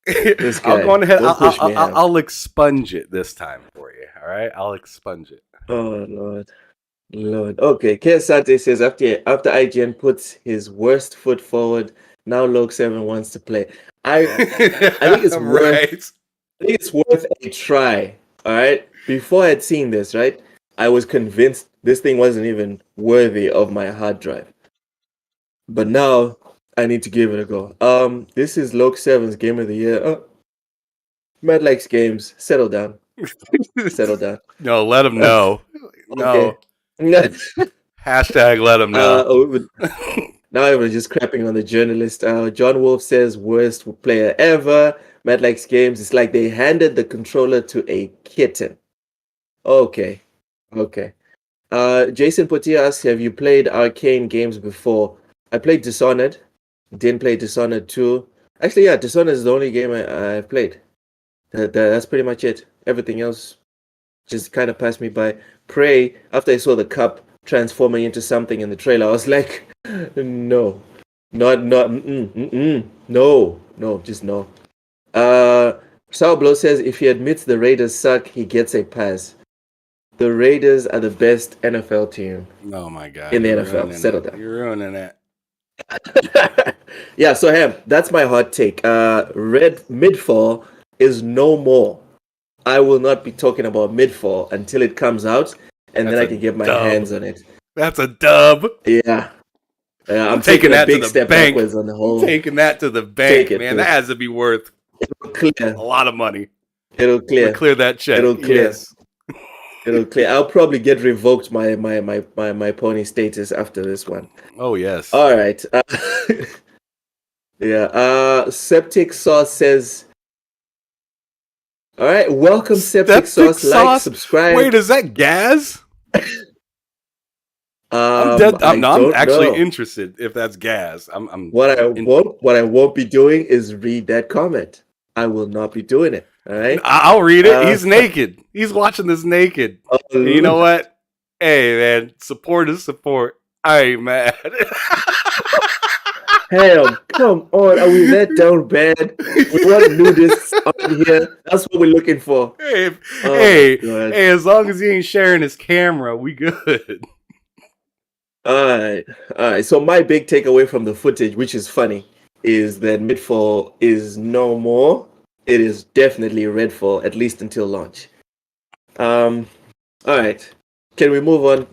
This I'll go guy. on ahead. Don't push me, Ham. I'll expunge it this time for you. All right, I'll expunge it. Oh Lord. Lord. Okay. Kesate says after IGN puts his worst foot forward, now Log 7 wants to play. I I think it's worth Right. I think it's worth a try. All right. Before I'd seen this, right? I was convinced this thing wasn't even worthy of my hard drive. But now I need to give it a go. This is Loke 7's Game of the Year. Matt likes games. Settle down. Settle down. No, let him know. Okay. No. Hashtag let him know. Now I was just crapping on the journalist. John Wolf says worst player ever. Matt likes games. It's like they handed the controller to a kitten. Okay. Jason Potier asks, have you played arcane games before? I played Dishonored. Didn't play Dishonored 2. Actually, yeah, Dishonored is the only game I've played. That's pretty much it. Everything else just kind of passed me by. Prey, after I saw the cup transforming into something in the trailer, I was like, no. No, just no. Sal Blow says if he admits the Raiders suck, he gets a pass. The Raiders are the best NFL team. Oh my god! In the NFL, settle down. You're ruining it. Yeah, so Ham, that's my hot take. Midfall is no more. I will not be talking about Midfall until it comes out, and then I can get my hands on it. That's a dub. Yeah. I'm taking that big to the step bank. Backwards on the whole. I'm taking that to the bank, man. That has to be worth a lot of money. It'll clear. Clear that check. It'll clear. Yes. It'll clear. I'll probably get revoked my pony status after this one. Oh yes. All right. Yeah. Septic Sauce says. All right. Welcome, Septic Sauce. Like, subscribe. Wait, is that Gaz? I'm actually interested if that's Gaz. What I won't be doing is read that comment. I will not be doing it. All right. I'll read it. He's naked. He's watching this naked. And you know what? Hey man, support is support. I ain't mad. Hell, come on. Are we that down bad? We want nudists on here. That's what we're looking for. Hey, as long as he ain't sharing his camera, we good. All right. So my big takeaway from the footage, which is funny, is that Midfall is no more. It is definitely Redfall, at least until launch. All right. Can we move on?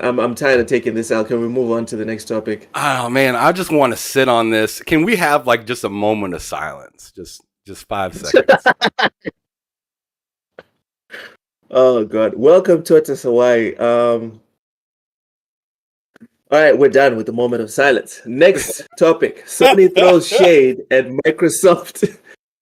I'm tired of taking this out. Can we move on to the next topic? Oh man, I just want to sit on this. Can we have like just a moment of silence? Just 5 seconds. Oh god. Welcome to Hawaii. All right, we're done with the moment of silence. Next topic. Sony throws shade at Microsoft.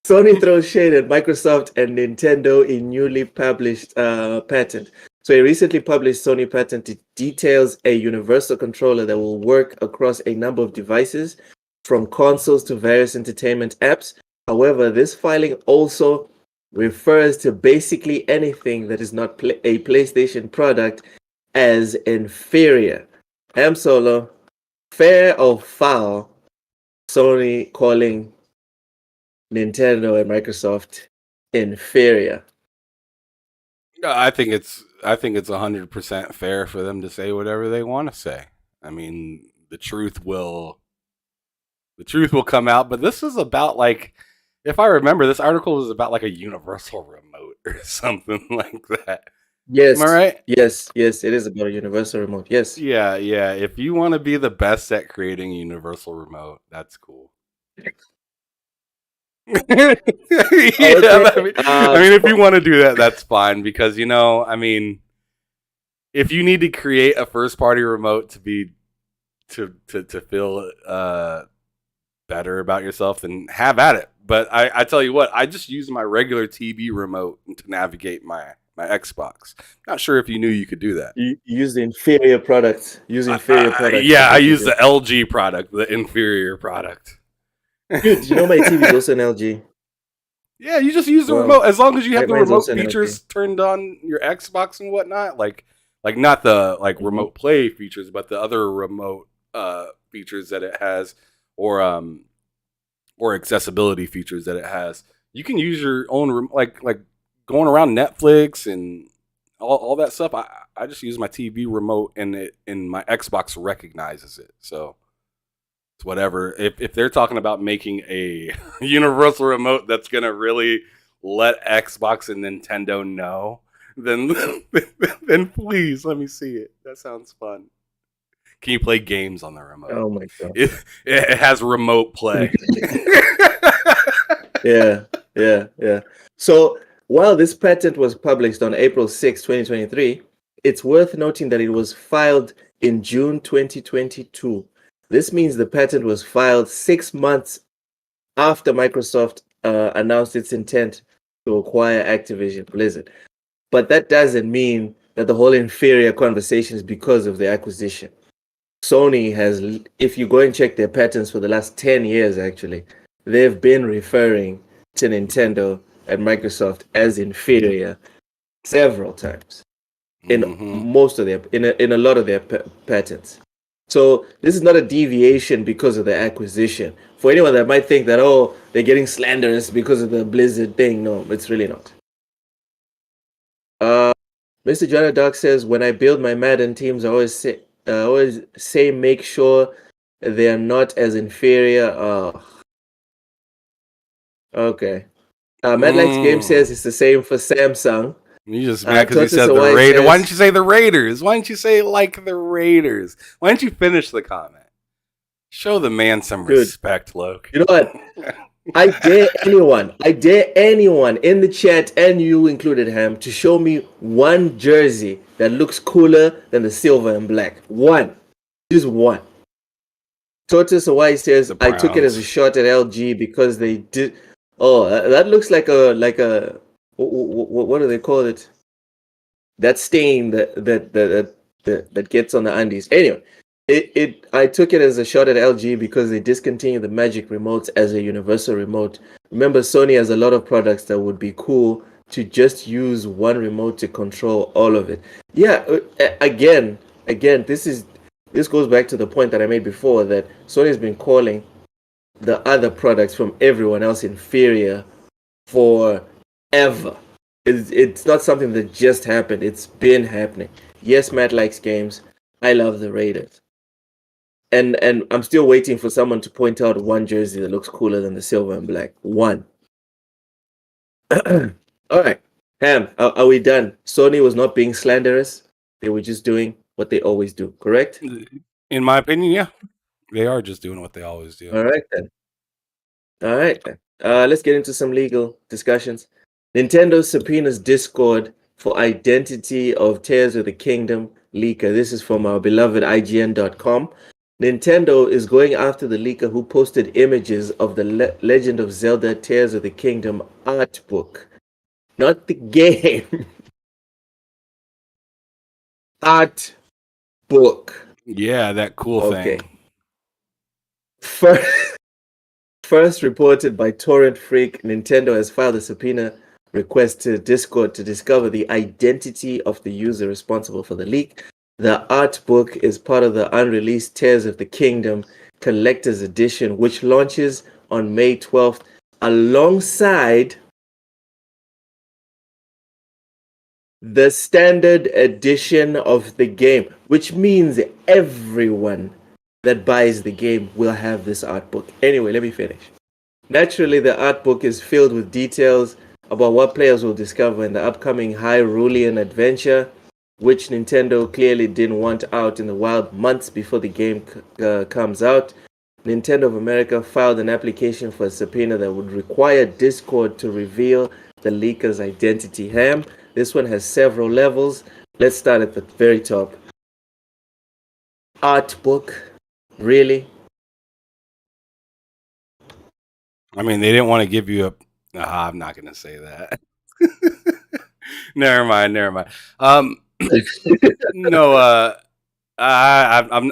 Sony throws shade at Microsoft and Nintendo in newly published patent. So a recently published Sony patent details a universal controller that will work across a number of devices, from consoles to various entertainment apps. However, this filing also refers to basically anything that is not a PlayStation product as inferior. Ham Solo, fair or foul, Sony calling Nintendo and Microsoft inferior? I think it's 100% fair for them to say whatever they want to say. I mean, the truth will come out, but this is about, like, if I remember, this article was about like a universal remote or something like that. Yes. Am I right? Yes, it is about a universal remote. Yes. Yeah. If you want to be the best at creating a universal remote, that's cool. I mean, if you want to do that, that's fine, because if you need to create a first-party remote to feel better about yourself, then have at it. But I tell you what, I just use my regular TV remote to navigate my Xbox. Not sure if you knew you could do that. You use the inferior product. Yeah, I use the LG product, the inferior product. Dude, you know my TV is also an LG. Yeah, you just use the remote as long as you have the remote features turned on your Xbox and whatnot. Like not the remote play features, but the other remote features that it has, or accessibility features that it has. You can use your own like going around Netflix and all that stuff. I just use my TV remote, and my Xbox recognizes it. So it's whatever. If they're talking about making a universal remote that's gonna really let Xbox and Nintendo know then then please let me see it. That sounds fun. Can you play games on the remote? Oh my god. It has remote play. Yeah. So while this patent was published on April 6, 2023, it's worth noting that it was filed in June 2022. This means the patent was filed 6 months after Microsoft announced its intent to acquire Activision Blizzard. But that doesn't mean that the whole inferior conversation is because of the acquisition. Sony has, if you go and check their patents for the last 10 years, actually, they've been referring to Nintendo and Microsoft as inferior several times in most of their, in a lot of their patents. So this is not a deviation because of the acquisition. For anyone that might think that, oh, they're getting slanderous because of the Blizzard thing, no, it's really not. Mr. Jonah Doc says, when I build my Madden teams, I always say make sure they are not as inferior. Oh. Okay. Mad Likes Game says it's the same for Samsung. You just mad because you said the Raiders. Why didn't you say the Raiders? Why didn't you say like the Raiders? Why didn't you finish the comment? Show the man some respect, Loke. You know what? I dare anyone in the chat, and you included, Ham, to show me one jersey that looks cooler than the silver and black. One. Just one. Tortoise Hawaii says, I took it as a shot at LG because they did. Oh, that looks like a what do they call it? That stain that gets on the undies. Anyway, I took it as a shot at LG because they discontinued the Magic remotes as a universal remote. Remember, Sony has a lot of products that would be cool to just use one remote to control all of it. Yeah, again, this goes back to the point that I made before, that Sony's been calling the other products from everyone else inferior forever. It's not something that just happened. It's been happening. Yes, Matt likes games. I love the Raiders. And I'm still waiting for someone to point out one jersey that looks cooler than the silver and black. One. All right. Ham, are we done? Sony was not being slanderous. They were just doing what they always do, correct? In my opinion, yeah. They are just doing what they always do. All right, then. Let's get into some legal discussions. Nintendo subpoenas Discord for identity of Tears of the Kingdom leaker. This is from our beloved IGN.com. Nintendo is going after the leaker who posted images of the Legend of Zelda Tears of the Kingdom art book. Not the game. Art book. Yeah, that cool thing. First reported by Torrent Freak, Nintendo has filed a subpoena request to Discord to discover the identity of the user responsible for the leak. The art book is part of the unreleased Tears of the Kingdom Collector's Edition, which launches on May 12th alongside the standard edition of the game, which means everyone that buys the game will have this art book. Anyway, let me finish. Naturally, the art book is filled with details about what players will discover in the upcoming Hyrulean adventure, which Nintendo clearly didn't want out in the wild months before the game comes out. Nintendo of America filed an application for a subpoena that would require Discord to reveal the leaker's identity. Ham, this one has several levels. Let's start at the very top. Art book. Really? I mean, they didn't want to give you a... I'm not going to say that. Never mind. No, I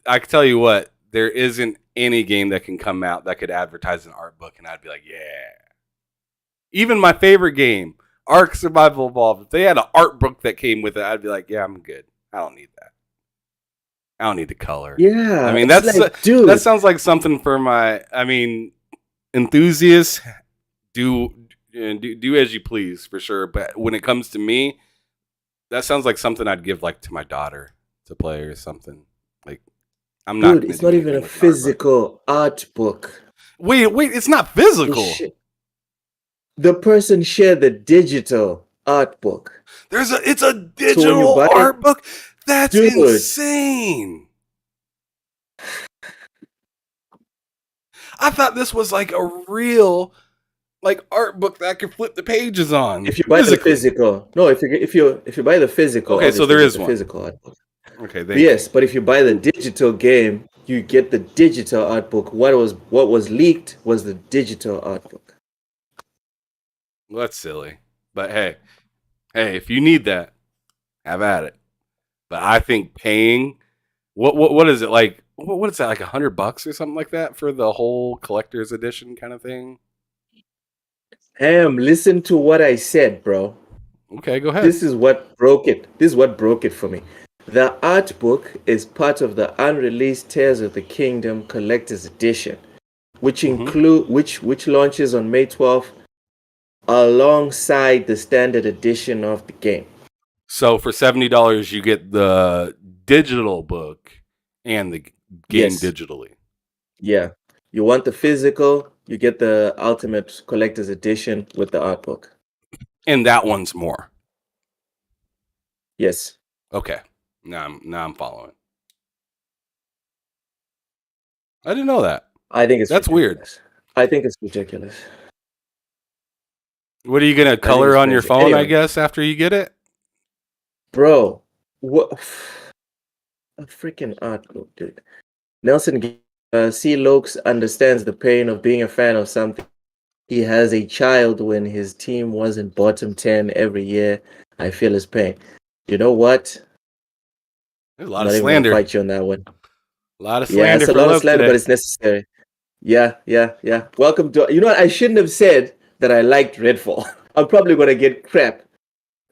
can tell you what, there isn't any game that can come out that could advertise an art book, and I'd be like, yeah. Even my favorite game, Ark Survival Evolved, if they had an art book that came with it, I'd be like, yeah, I'm good. I don't need that. I don't need the color. Yeah. I mean, that sounds like something for my, enthusiasts. Do as you please, for sure. But when it comes to me, that sounds like something I'd give like to my daughter to play or something. Like, I'm not. Dude, it's not even a physical art book. Wait, it's not physical. The person shared the digital. art book. It's a So when you digital buy it, art book. That's dude, insane. I thought this was like a real like art book that I could flip the pages on if you buy the physically. physical, no, if you buy the physical, Okay, so obviously there you get is the one. physical art book. Okay, But thank you. yes, but if you buy the digital game, you get the digital art book. What was leaked was the digital art book. Well, that's silly. But hey, if you need that, have at it. But I think paying what is it like? What is that like $100 or something like that for the whole collector's edition kind of thing? Listen to what I said, bro. Okay, go ahead. This is what broke it. This is what broke it for me. The art book is part of the unreleased Tears of the Kingdom Collector's Edition, which Hmm. include which launches on May 12th alongside the standard edition of the game. So for $70, you get the digital book and the game Yes. digitally, Yeah. You want the physical, you get the Ultimate Collector's Edition with the art book. and that one's more. Yes. Okay, now I'm following. I didn't know that. I think it's That's weird. ridiculous. I think it's ridiculous. What are you gonna I think color it's on your crazy. phone? I Anyway, guess after you get it. bro, what a freaking art book, dude. Nelson C. Lokes understands the pain of being a fan of something. He has a child when his team wasn't bottom 10 every year. I feel his pain. You know what? There's a I'm lot of not even going to slander. fight you on that one. A lot of Yeah, slander it's a for lot of Loke slander, but today. it's necessary. Yeah, yeah, yeah. Welcome to. You know what? I shouldn't have said that I liked Redfall. I'm probably going to get crap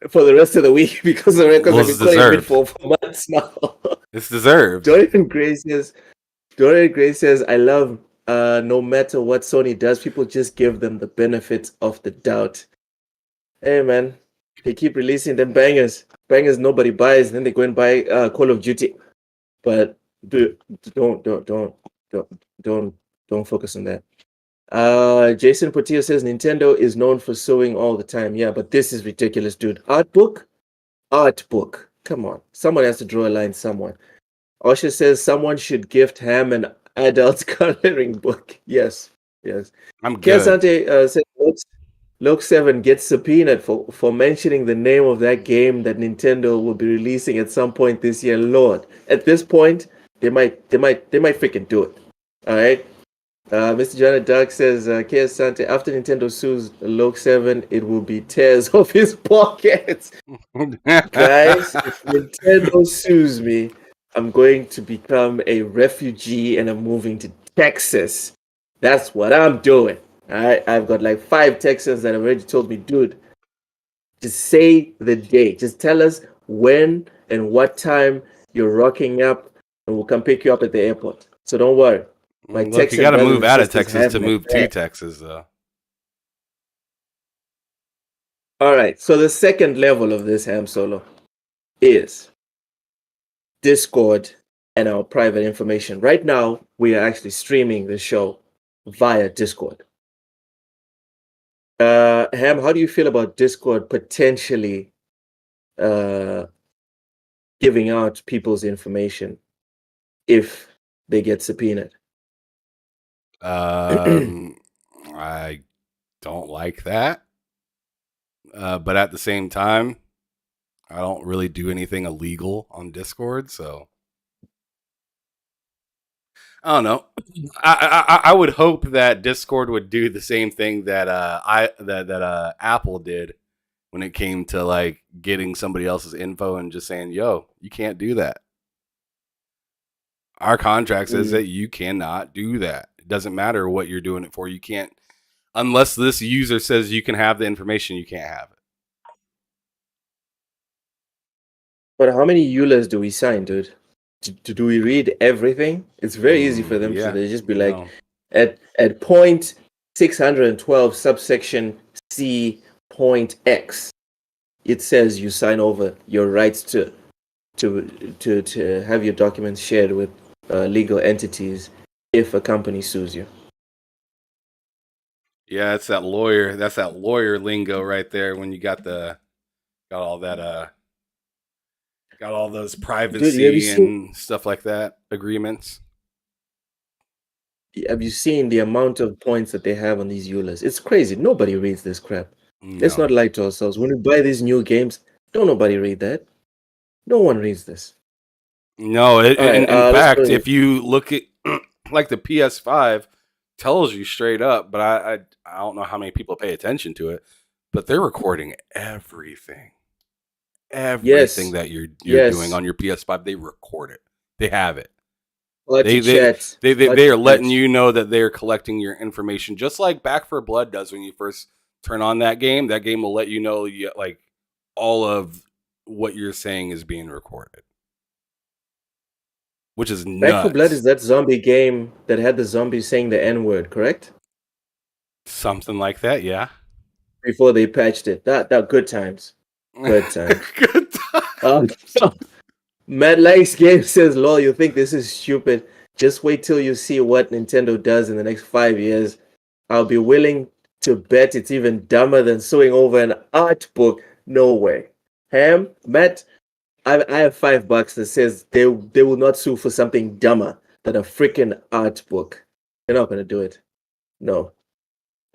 for the rest of the week because I've Well, it's been calling it deserved. Redfall for months now. It's deserved. Dorian Gray says, I love no matter what Sony does, people just give them the benefit of the doubt. Hey man, they keep releasing them bangers nobody buys, then they go and buy Call of Duty. But don't don't don't don't don't don't focus on that. Jason Portillo says Nintendo is known for suing all the time. Yeah, but this is ridiculous, dude. Art book. Come on, someone has to draw a line somewhere. Osha says someone should gift Ham an adult coloring book. Yes, yes. I'm good. Kiasante said Loke 7 gets subpoenaed for mentioning the name of that game that Nintendo will be releasing at some point this year. Lord, at this point, they might freaking do it. All right. Mr. Janet Dark says, Kiasante, after Nintendo sues Loke 7, it will be tears off his pockets. Guys, if Nintendo sues me, I'm going to become a refugee and I'm moving to Texas. That's what I'm doing. All right, I've got like 5 Texans that have already told me, dude, just say the date. Just tell us when and what time you're rocking up, and we'll come pick you up at the airport. So don't worry. My Look, you Texan got to brothers move and out of sisters Texas have to my move to back. Texas, though. All right, so the second level of this ham solo is Discord and our private information. Right now, we are actually streaming the show via Discord. Ham, how do you feel about Discord potentially uh, giving out people's information if they get subpoenaed? I don't like that, but at the same time, I don't really do anything illegal on Discord, so I don't know. I would hope that Discord would do the same thing that Apple did when it came to like getting somebody else's info and just saying, "Yo, you can't do that." Our contract says Mm. that you cannot do that. It doesn't matter what you're doing it for. You can't unless this user says you can have the information. You can't have it. But how many EULAs do we sign, dude? Do we read everything? It's very easy for them to Yeah, they just be like, no. at point 612 subsection C point X, it says you sign over your rights to have your documents shared with legal entities if a company sues you. Yeah, it's that lawyer. That's that lawyer lingo right there. When you got the Got all that got all those Dude, have you privacy seen and stuff like that agreements. the amount of points that they have on these EULAs? It's crazy. Nobody reads this crap. Let's No. not lie to ourselves. When we buy these new games, don't nobody read that. No one reads this. No, All right, in let's fact, go. if you look at like the PS5 tells you straight up, but I don't know how many people pay attention to it, but they're recording everything. Everything Yes, that you're doing yes. on your PS5, they record it. They have it. Party They they chat, they party are letting chat. you know that they're collecting your information, just like Back for Blood does when you first turn on that game. That game will let you know like all of what you're saying is being recorded, which is Back for Blood nuts. is that zombie game that had the zombies saying the N-word, correct? Something like that, yeah. Before they patched it. That good times. Good times. Good Um, times. Matt Likes Game says, lol, you think this is stupid? Just wait till you see what Nintendo does in the next 5 years. I'll be willing to bet it's even dumber than suing over an art book. No way. Matt, I have $5 that says they will not sue for something dumber than a freaking art book. They're not gonna do it. No.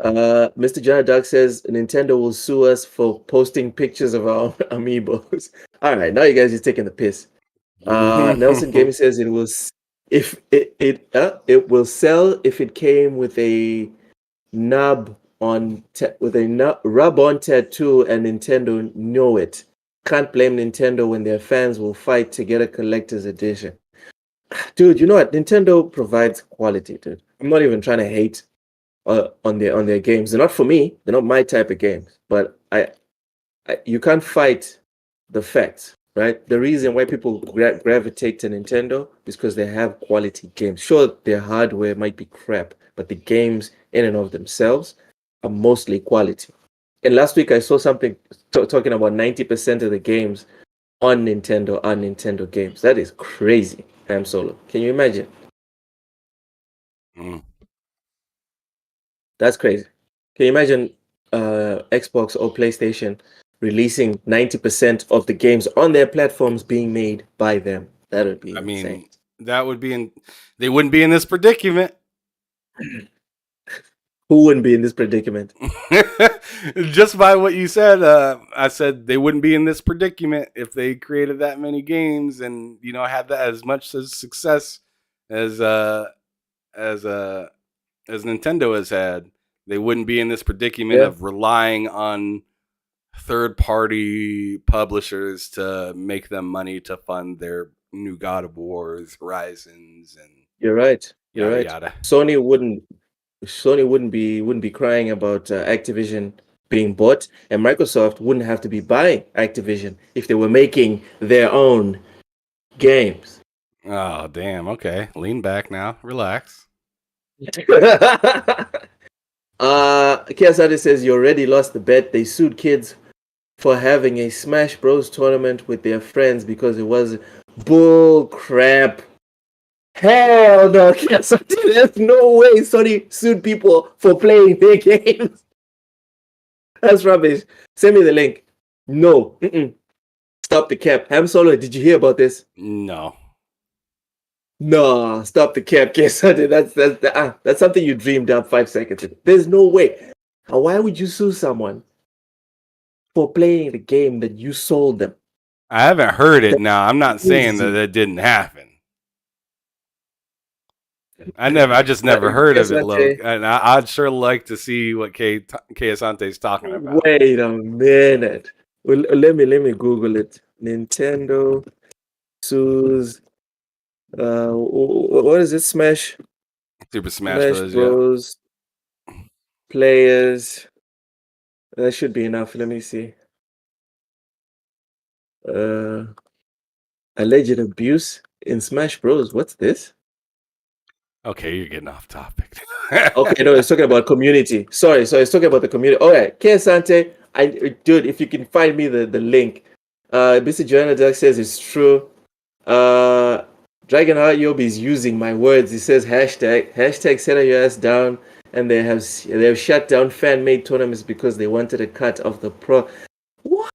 Mr. John Duck says Nintendo will sue us for posting pictures of our amiibos. All right, now you guys are taking the piss. Nelson Gaming says if it will sell if it came with a rub-on tattoo, and Nintendo know it. Can't blame Nintendo when their fans will fight to get a collector's edition. Dude, you know what? Nintendo provides quality, dude. I'm not even trying to hate on their games. They're not for me. They're not my type of games. But you can't fight the facts, right? The reason why people gravitate to Nintendo is because they have quality games. Sure, their hardware might be crap, but the games in and of themselves are mostly quality. And last week I saw something talking about 90% of the games on Nintendo are Nintendo games. That is crazy. Ham Solo. Can you imagine? Mm. That's crazy. Can you imagine Xbox or PlayStation releasing 90% of the games on their platforms being made by them? That would be I insane. mean, that would be they wouldn't be in this predicament. Who wouldn't be in this predicament? Just by what you said, I said they wouldn't be in this predicament if they created that many games and had that as much as success as as uh as Nintendo has had. They wouldn't be in this predicament Yeah, of relying on third party publishers to make them money to fund their new God of Wars, Horizons, and you're right. You're yada right. yada. Sony wouldn't be crying about Activision being bought, and Microsoft wouldn't have to be buying Activision if they were making their own games. Oh damn. Okay, lean back now. Relax. Kiasade says you already lost the bet. They sued kids for having a Smash Bros tournament with their friends because it was bull crap. Hell no, Kiasade. There's no way Sony sued people for playing their games. That's rubbish. Send me the link. No. Mm-mm. Stop the cap. Ham Solo, did you hear about this? No. No, stop the cap, Kiasade. That's something you dreamed up 5 seconds ago. There's no way. Why would you sue someone for playing the game that you sold them? I haven't heard it. That's Now, I'm not saying that crazy. it didn't happen. I just never heard of it, Loke. Asante, And I'd sure like to see what K Asante's talking about. wait a minute. Well, let me Google it. Nintendo sues. What is it? Super Smash Smash Bros. Yeah. Bros. Players. That should be enough. Let me see. Uh, alleged abuse in Smash Bros. What's this? Okay, you're getting off topic. Okay, no, it's talking about community. Sorry, so it's talking about the community. All right, Sante, dude, if you can find me the link. Mr. Joanna Duck says it's true. Dragonheart Yobi is using my words. He says hashtag settle your ass down, and they have shut down fan made tournaments because they wanted a cut of the pro. What?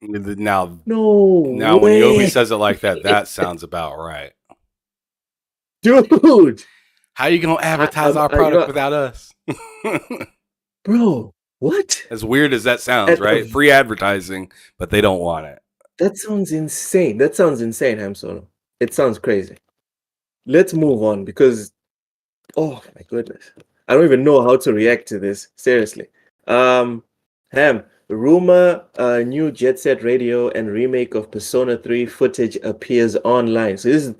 Now, No when Yobi way, says it like that, that sounds about right. dude. How you gonna advertise our You product know, without us? bro, what? As weird as that sounds, And right? Free advertising, but they don't want it. that sounds insane. That sounds insane, Ham Solo. It sounds crazy. Let's move on because, oh my goodness, I don't even know how to react to this. Seriously, Ham, rumor, new Jet Set Radio and remake of Persona 3 footage appears online. So this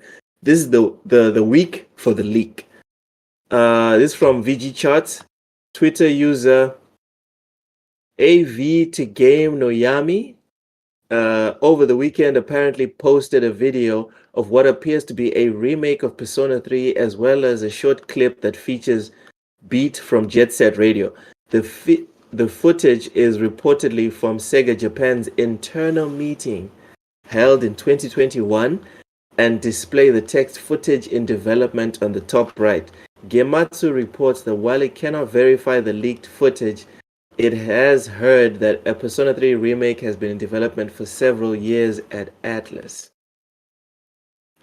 is the week for the leak. This is from VG Charts. Twitter user AV to Game Noyami over the weekend apparently posted a video of what appears to be a remake of Persona 3 as well as a short clip that features Beat from Jet Set Radio. The footage is reportedly from Sega Japan's internal meeting held in 2021 and display the text footage in development on the top right. Gematsu reports that while it cannot verify the leaked footage, it has heard that a Persona 3 remake has been in development for several years at Atlas.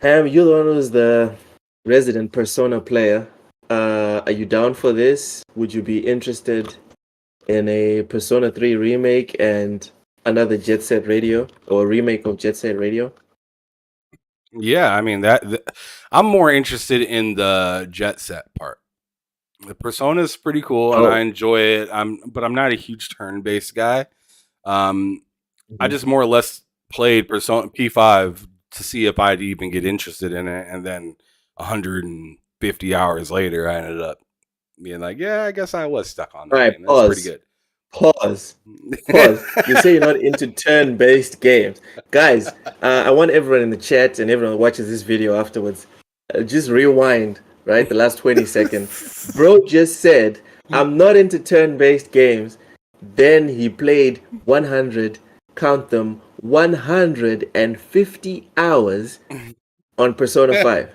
Ham, you're the one who's the resident Persona player. Are you down for this? Would you be interested in a Persona 3 remake and another Jet Set Radio or remake of Jet Set Radio? Yeah, I mean I'm more interested in the jet set part. The Persona is pretty cool, and I Oh, enjoy it. But I'm not a huge turn-based guy. Um, I mhm. just more or less played Persona P5 to see if I'd even get interested in it, and then 150 hours later, I ended up being like, "Yeah, I guess I was stuck on All that right, game. That's pretty pause. good." Pause. Pause. You say you're not into turn-based games. Guys, I want everyone in the chat and everyone who watches this video afterwards, just rewind, right? The last 20 seconds. Bro just said, I'm not into turn-based games. Then he played 100, count them, 150 hours on Persona 5.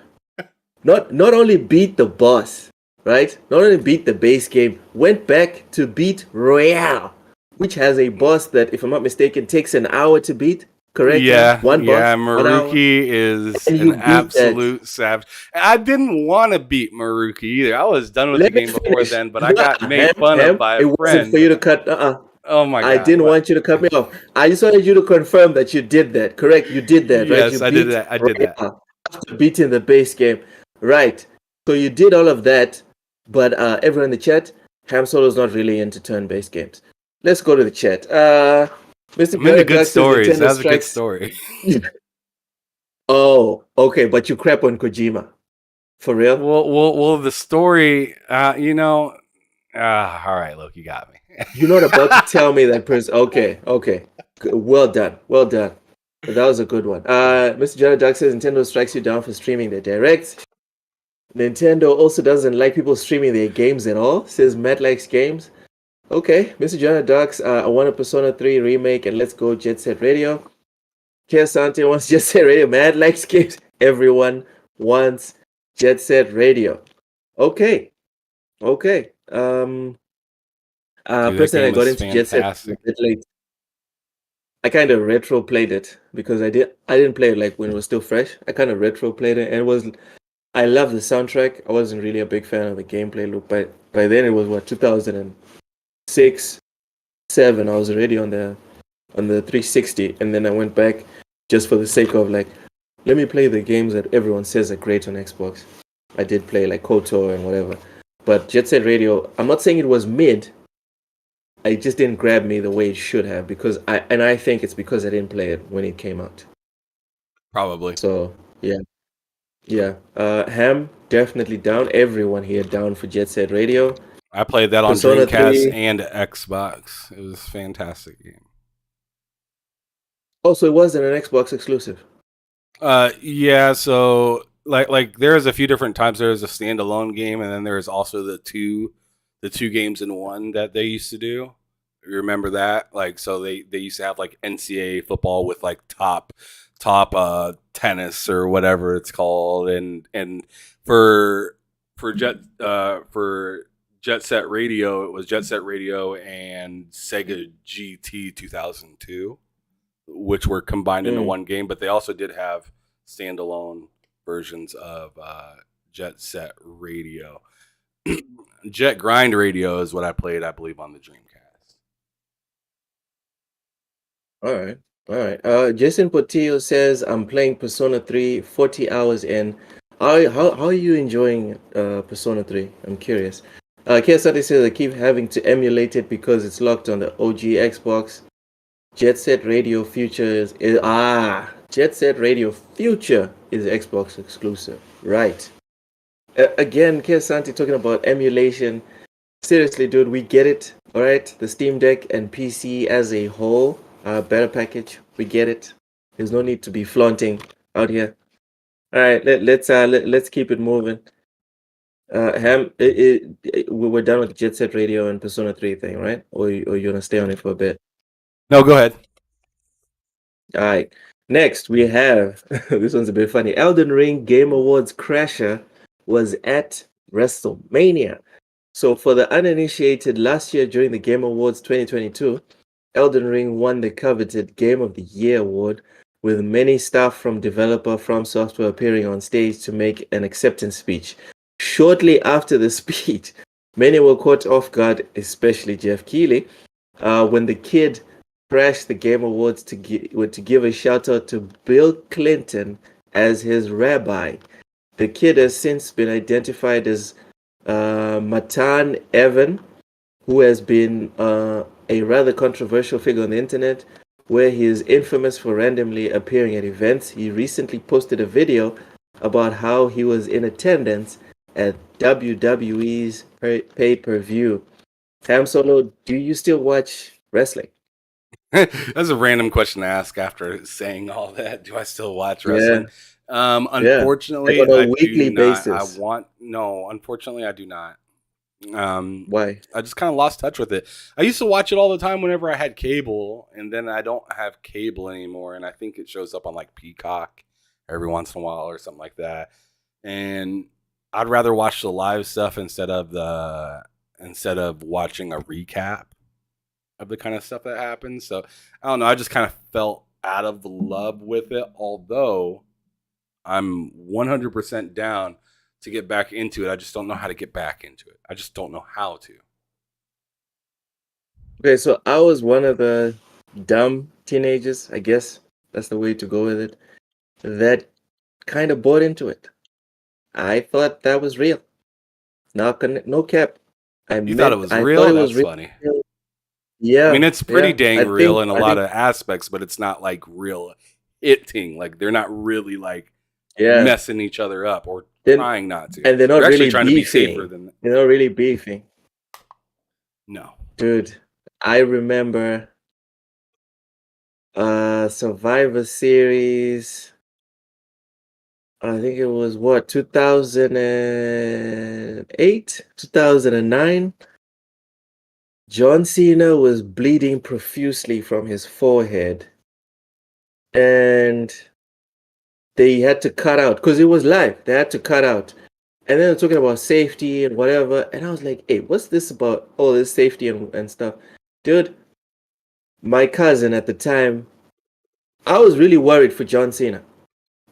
Not only beat the boss, right? Not only beat the base game, went back to beat Royale, which has a boss that, if I'm not mistaken, takes an hour to beat. Correct, Ham? Yeah, One yeah, boss, 1 hour, Maruki is and an you beat that. absolute savage. I didn't want to beat Maruki either. I was done with the Let me game before finish. then, but I got made Ham, fun of Ham. by a It wasn't for friend. you to cut. Oh my I god, didn't what? want you to cut me off. I just wanted you to confirm that you did that. Correct? You did that, right? You Yes, I did beat that. I did that. Royale after beating the base game. Right. So you did all of that, but everyone in the chat, Ham Solo's not really into turn-based games. Let's go to the chat. Mr. I'm into Piranha good Duck says stories. Nintendo That was a good strikes. story. Oh, okay, but you crap on Kojima. For real? Well, the story, all right, look, you got me. You're not about to tell me that person. Okay, okay. Well done. Well done. That was a good one. Mr. Piranha Duck says Nintendo strikes you down for streaming their directs. Nintendo also doesn't like people streaming their games at all, says Matt likes games. Okay, Mr. Jonah Ducks, I want a Persona 3 remake and let's go Jet Set Radio. Kia Sante wants Jet Set Radio. Mad likes games. Everyone wants Jet Set Radio. Okay, okay. Dude, that Personally, I game got is into Jet Set a fantastic. bit late. I kind of retro played it because I didn't play it like when it was still fresh. I kind of retro played it and it was I love the soundtrack. I wasn't really a big fan of the gameplay loop, but by then it was what 2006, 7. I was already on the 360, and then I went back just for the sake of like, let me play the games that everyone says are great on Xbox. I did play like KOTOR and whatever, but Jet Set Radio. I'm not saying it was mid. It just didn't grab me the way it should have because I think it's because I didn't play it when it came out. Probably. So yeah. Yeah, Ham definitely down. Everyone here down for Jet Set Radio. I played that on Persona Dreamcast 3. and Xbox. It was a fantastic game. Also, it wasn't an Xbox exclusive. Yeah, so like there's a few different times there's a standalone game, and then there's also the two games in one that they used to do. You remember that? Like, so they used to have like NCAA football with like top tennis or whatever it's called, and for for Jet Set Radio, it was Jet Set Radio and Sega GT 2002. which were combined into Mm. one game. But they also did have standalone versions of Jet Set Radio. Jet Grind Radio is what I played, I believe, on the Dreamcast. All right. All right. Jason Portillo says, I'm playing Persona 3, 40 hours in. How are you enjoying Persona 3? I'm curious. KSRT says, I keep having to emulate it because it's locked on the OG Xbox. Jet Set Radio Future Jet Set Radio Future is Xbox exclusive. Right. Again, KSRT talking about emulation. Seriously, dude, we get it. All right, the Steam Deck and PC as a whole, better package. We get it. There's no need to be flaunting out here. All right, let's keep it moving. Ham, we're done with the Jet Set Radio and Persona 3 thing, right? Or you wanna stay on it for a bit? No, go ahead. All right. Next, we have this one's a bit funny. Elden Ring Game Awards Crasher was at WrestleMania. So, for the uninitiated, last year during the Game Awards 2022, Elden Ring won the coveted Game of the Year award, with many staff from developer From Software appearing on stage to make an acceptance speech. Shortly after the speech, many were caught off guard, especially Jeff Keighley, when the kid crashed the Game Awards to give a shout out to Bill Clinton as his rabbi. The kid has since been identified as Matan Evan, who has been a rather controversial figure on the internet, where he is infamous for randomly appearing at events. He recently posted a video about how he was in attendance at WWE's pay-per-view. Ham Solo, do you still watch wrestling? That's a random question to ask after saying all that. Do I still watch wrestling? Unfortunately, like on a I weekly do not. basis. Unfortunately, I do not. Why? I just kind of lost touch with it. I used to watch it all the time whenever I had cable, and then I don't have cable anymore, and I think it shows up on like Peacock every once in a while or something like that. And I'd rather watch the live stuff instead of watching a recap of the kind of stuff that happens. So I don't know. I just kind of felt out of love with it, although I'm 100% down to get back into it. I just don't know how to get back into it. I just don't know how to. Okay, so I was one of the dumb teenagers, I guess that's the way to go with it, that kind of bought into it. I thought that was real. No cap. You thought it was I real? thought it That's was real. funny. Yeah. I mean, it's pretty dang real think- in a I lot think- of aspects, but it's not like real hitting. Like they're not really like Yeah. messing each other up or Then- trying not to. And they're not They're actually really trying to be beefing. safer than They're not really beefing. no. Dude, I remember Survivor Series. I think it was 2008, 2009. John Cena was bleeding profusely from his forehead, and they had to cut out because it was live. They had to cut out, and then they're talking about safety and whatever. And I was like, "Hey, what's this about? All this safety and stuff, dude." My cousin at the time, I was really worried for John Cena.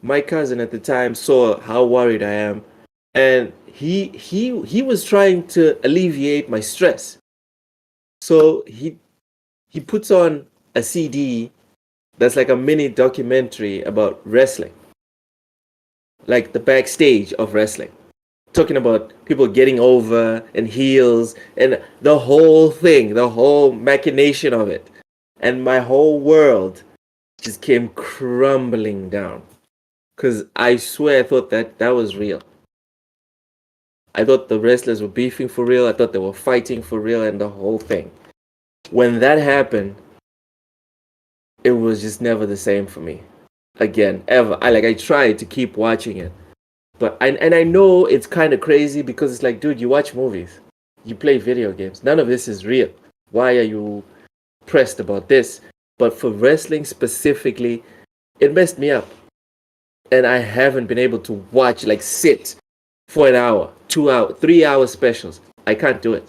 My cousin at the time saw how worried I am, and he was trying to alleviate my stress. So he puts on a CD that's like a mini documentary about wrestling, like the backstage of wrestling, talking about people getting over and heels and the whole thing, the whole machination of it. And my whole world just came crumbling down. Because I swear I thought that was real. I thought the wrestlers were beefing for real. I thought they were fighting for real and the whole thing. When that happened, it was just never the same for me. Again, ever. I tried to keep watching it. But I know it's kind of crazy because it's like, dude, you watch movies. You play video games. None of this is real. Why are you pressed about this? But for wrestling specifically, it messed me up. And I haven't been able to watch, like sit for an hour, 2 hour, 3 hour specials. I can't do it.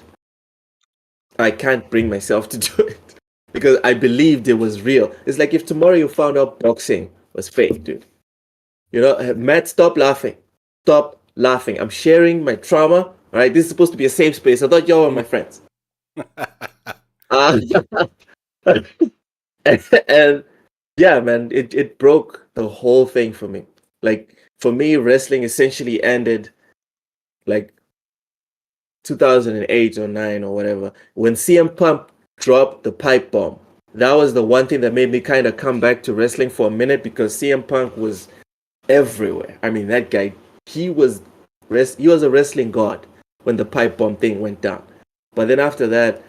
I can't bring myself to do it because I believed it was real. It's like if tomorrow you found out boxing was fake, dude. You know, Matt, stop laughing. Stop laughing. I'm sharing my trauma. All right, this is supposed to be a safe space. I thought y'all were my friends. Uh, and yeah, man, it broke the whole thing for me. Like for me, wrestling essentially ended like 2008 or 9 or whatever when CM Punk dropped the pipe bomb. That was the one thing that made me kind of come back to wrestling for a minute because CM Punk was everywhere. I mean, that guy, he was he was a wrestling god when the pipe bomb thing went down. But then after that,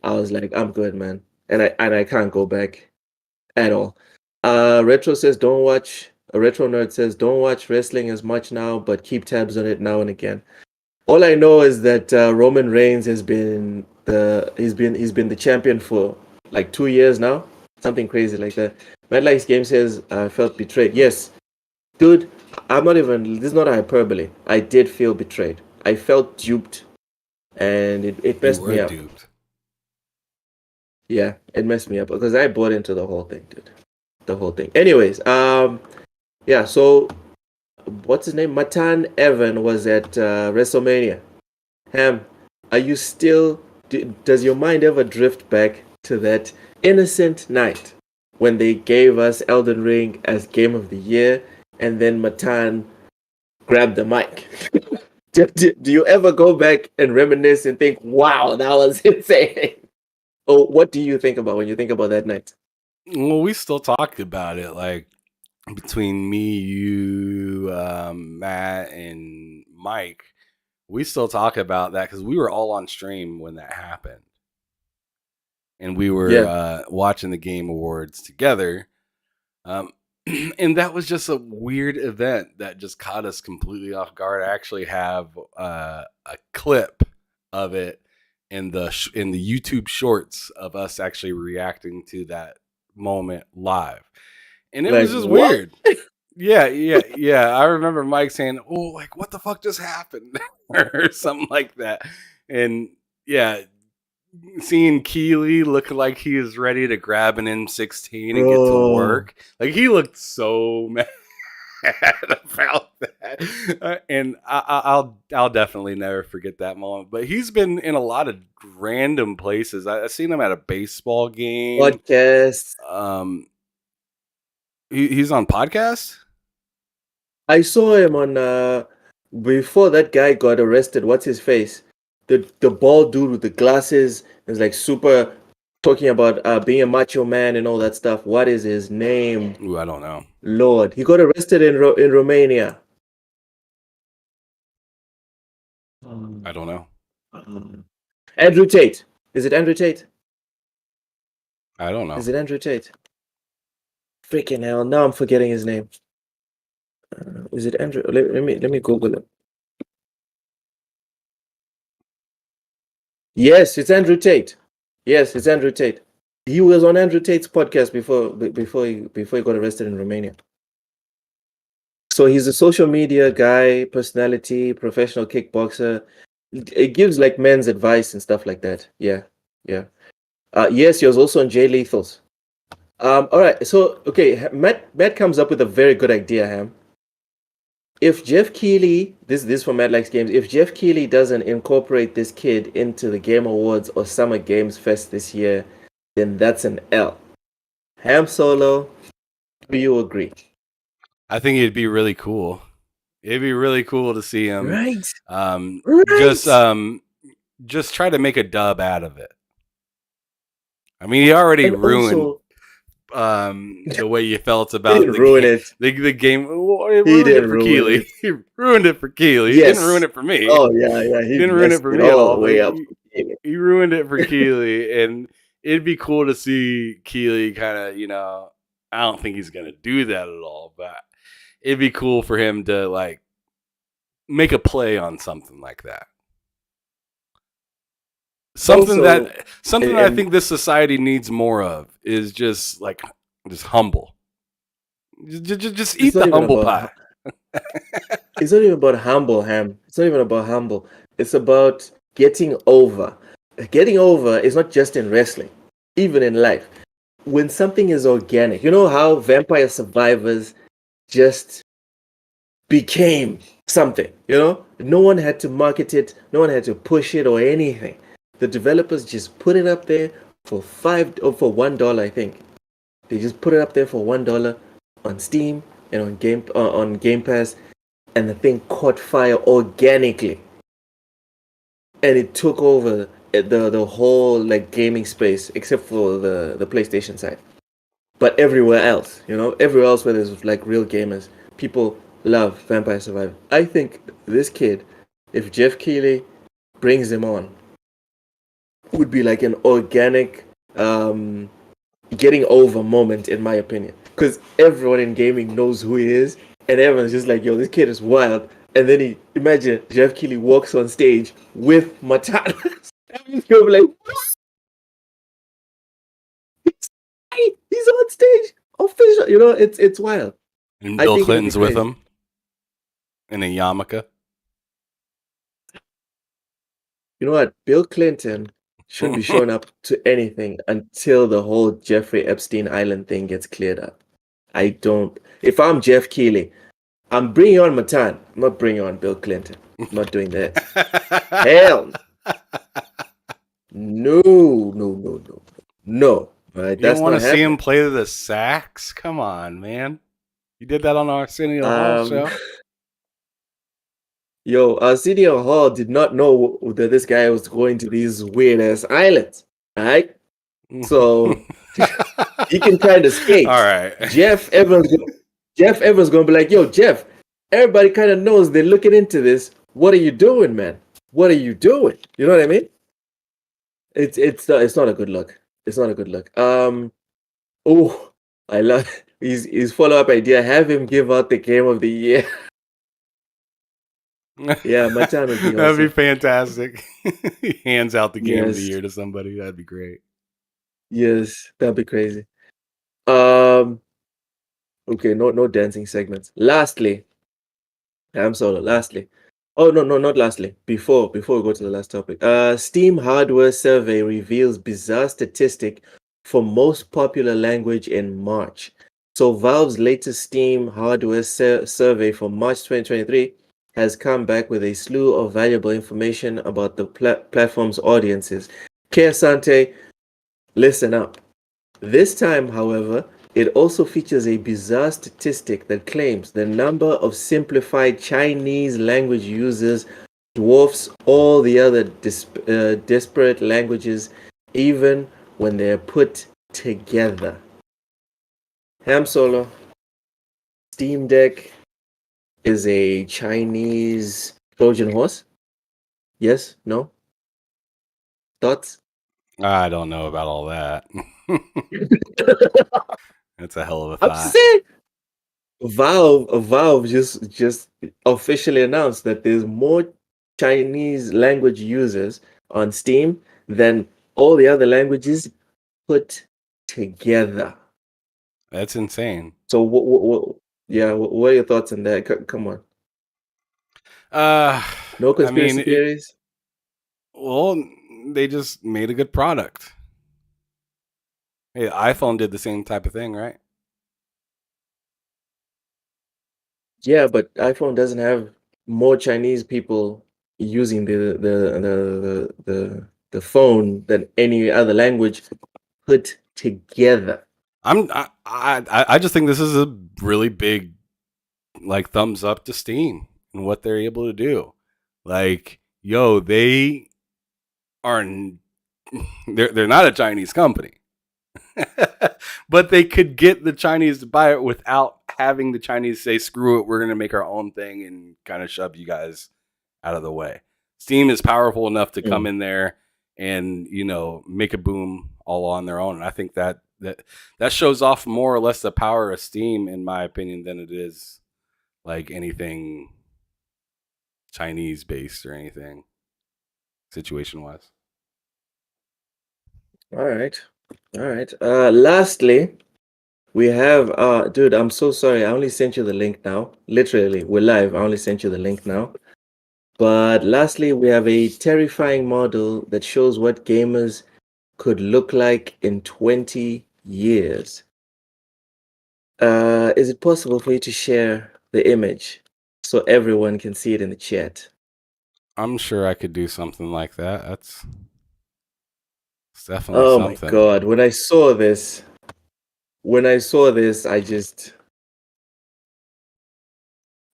I was like, I'm good, man, and I can't go back at all. Retro says don't watch. A retro nerd says don't watch wrestling as much now, but keep tabs on it now and again. All I know is that Roman Reigns has been he's been the champion for like 2 years now, something crazy like that. Madlikes Game says I felt betrayed. Yes, dude, I'm not even. This is not a hyperbole. I did feel betrayed. I felt duped, and it You messed me were up. duped. Yeah, it messed me up because I bought into the whole thing, dude. The whole thing. Anyways, yeah. So what's his name? Matan Evan was at WrestleMania. Ham, are you still? Does your mind ever drift back to that innocent night when they gave us Elden Ring as Game of the Year, and then Matan grabbed the mic? Do you ever go back and reminisce and think, "Wow, that was insane"? Or what do you think about when you think about that night? Well, we still talked about it, like between me, you, Matt, and Mike. We still talk about that because we were all on stream when that happened, and we were Yeah, watching the Game Awards together. And that was just a weird event that just caught us completely off guard. I actually have a clip of it in the YouTube Shorts of us actually reacting to that moment live, and it was like just what? weird. Yeah. I remember Mike saying, "Oh, like what the fuck just happened?" or something like that, and yeah, seeing Keeley look like he is ready to grab an M16 and get to Bro, work. Like he looked so mad about that, and I'll definitely never forget that moment. But he's been in a lot of random places. I've seen him at a baseball game. podcast. Um, he's on podcast. I saw him on before that guy got arrested. What's his face? The bald dude with the glasses is like super talking about being a macho man and all that stuff. What is his name? Ooh, I don't know. Lord, he got arrested in Romania. I don't know. Andrew Tate. Is it Andrew Tate? I don't know. Is it Andrew Tate? Freaking hell! Now I'm forgetting his name. Is it Andrew? Let me Google it. Yes, it's Andrew Tate. Yes, it's Andrew Tate. He was on Andrew Tate's podcast before he got arrested in Romania. So he's a social media guy, personality, professional kickboxer. It gives like men's advice and stuff like that. Yeah, yeah. Yes, he was also on Jay Lethal's. All right. So okay, Matt comes up with a very good idea, Ham. If Jeff Keighley, this for Mad Likes Games, if Jeff Keighley doesn't incorporate this kid into the Game Awards or Summer Games Fest this year, then that's an L. Ham Solo, do you agree? I think it'd be really cool. It'd be really cool to see him Right, um, just right. just try to make a dub out of it. I mean, he already And ruined also, the way you felt he about didn't ruin it. the game. Well, he He ruined it didn't for ruin Keeley. it. He ruined it for Keeley. He didn't ruin Yes. it for me. Oh yeah, yeah. He He didn't ruin it messed for it me at all the all. But way up. he ruined it for Keeley, and it'd be cool to see Keeley kind of, I don't think he's gonna do that at all, but it'd be cool for him to like make a play on something like that. Something Also, that something that I and think this society needs more of is just humble. Just it's eat not the even humble about pie. it's not even about humble, Ham. It's not even about humble. It's about getting over. Getting over is not just in wrestling. even in life. When something is organic, you know how Vampire Survivors just became something, you know? No one had to market it, no one had to push it or anything. The developers just put it up there for $1, I think. They just put it up there for $1 on Steam and on Game Pass, and the thing caught fire organically, and it took over the whole like gaming space except for the PlayStation side. But everywhere else, everywhere else where there's like real gamers, people love Vampire Survivor. I think this kid, if Jeff Keighley brings him on, would be like an organic getting over moment, in my opinion. Because everyone in gaming knows who he is, and everyone's just like, yo, this kid is wild. And then imagine Jeff Keighley walks on stage with Matana. Everyone's gonna be like, he's on stage, official. It's wild. And Bill Clinton's with him in a yarmulke. You know what? Bill Clinton shouldn't be showing up to anything until the whole Jeffrey Epstein Island thing gets cleared up. If I'm Jeff Keighley, I'm bringing on Matan. I'm not bringing on Bill Clinton. I'm not doing that. Hell no. Right, you don't want to see him play the sax? Come on, man. You did that on our Arsenio Hall show. Yo, Arsenio Hall did not know that this guy was going to these weird ass islands. All right, so he can kind of skate. All right, Jeff Evans gonna be like, yo, Jeff. Everybody kind of knows they're looking into this. What are you doing, man? What are you doing? You know what I mean? It's not a good look. It's not a good look. Oh, I love his follow-up idea. Have him give out the game of the year. Yeah, Matan would be awesome. That'd be fantastic. He hands out the game of the year to somebody. That'd be great. Yes, that'd be crazy. Okay, no dancing segments. Lastly, I'm solo. Lastly. Oh no, not lastly. Before we go to the last topic. Steam hardware survey reveals bizarre statistic for most popular language in March. So Valve's latest Steam hardware survey for March 2023 has come back with a slew of valuable information about the platform's audiences. Kersante, listen up. This time, however, it also features a bizarre statistic that claims the number of simplified Chinese language users dwarfs all the other disparate languages, even when they're put together. Ham Solo, Steam Deck is a Chinese Trojan horse? Yes? No? Thoughts? I don't know about all that. That's a hell of a thought. I'm saying Valve just officially announced that there's more Chinese language users on Steam than all the other languages put together. That's insane. So what are your thoughts on that? Come on. No conspiracy theories? Well, they just made a good product. Hey, iPhone did the same type of thing, right? Yeah, but iPhone doesn't have more Chinese people using the phone than any other language put together. I just think this is a really big like thumbs up to Steam and what they're able to do. Like, yo, they are they're not a Chinese company. But they could get the Chinese to buy it without having the Chinese say, screw it, we're going to make our own thing and kind of shove you guys out of the way. Steam is powerful enough to come in there and, make a boom all on their own. And I think that shows off more or less the power of Steam, in my opinion, than it is like anything Chinese based or anything situation wise. All right. Lastly, we have dude, I'm so sorry. I only sent you the link now. Literally, we're live. I only sent you the link now. But lastly, we have a terrifying model that shows what gamers could look like in 20 years. Is it possible for you to share the image so everyone can see it in the chat? I'm sure I could do something like that. It's definitely Oh my something. God. I just,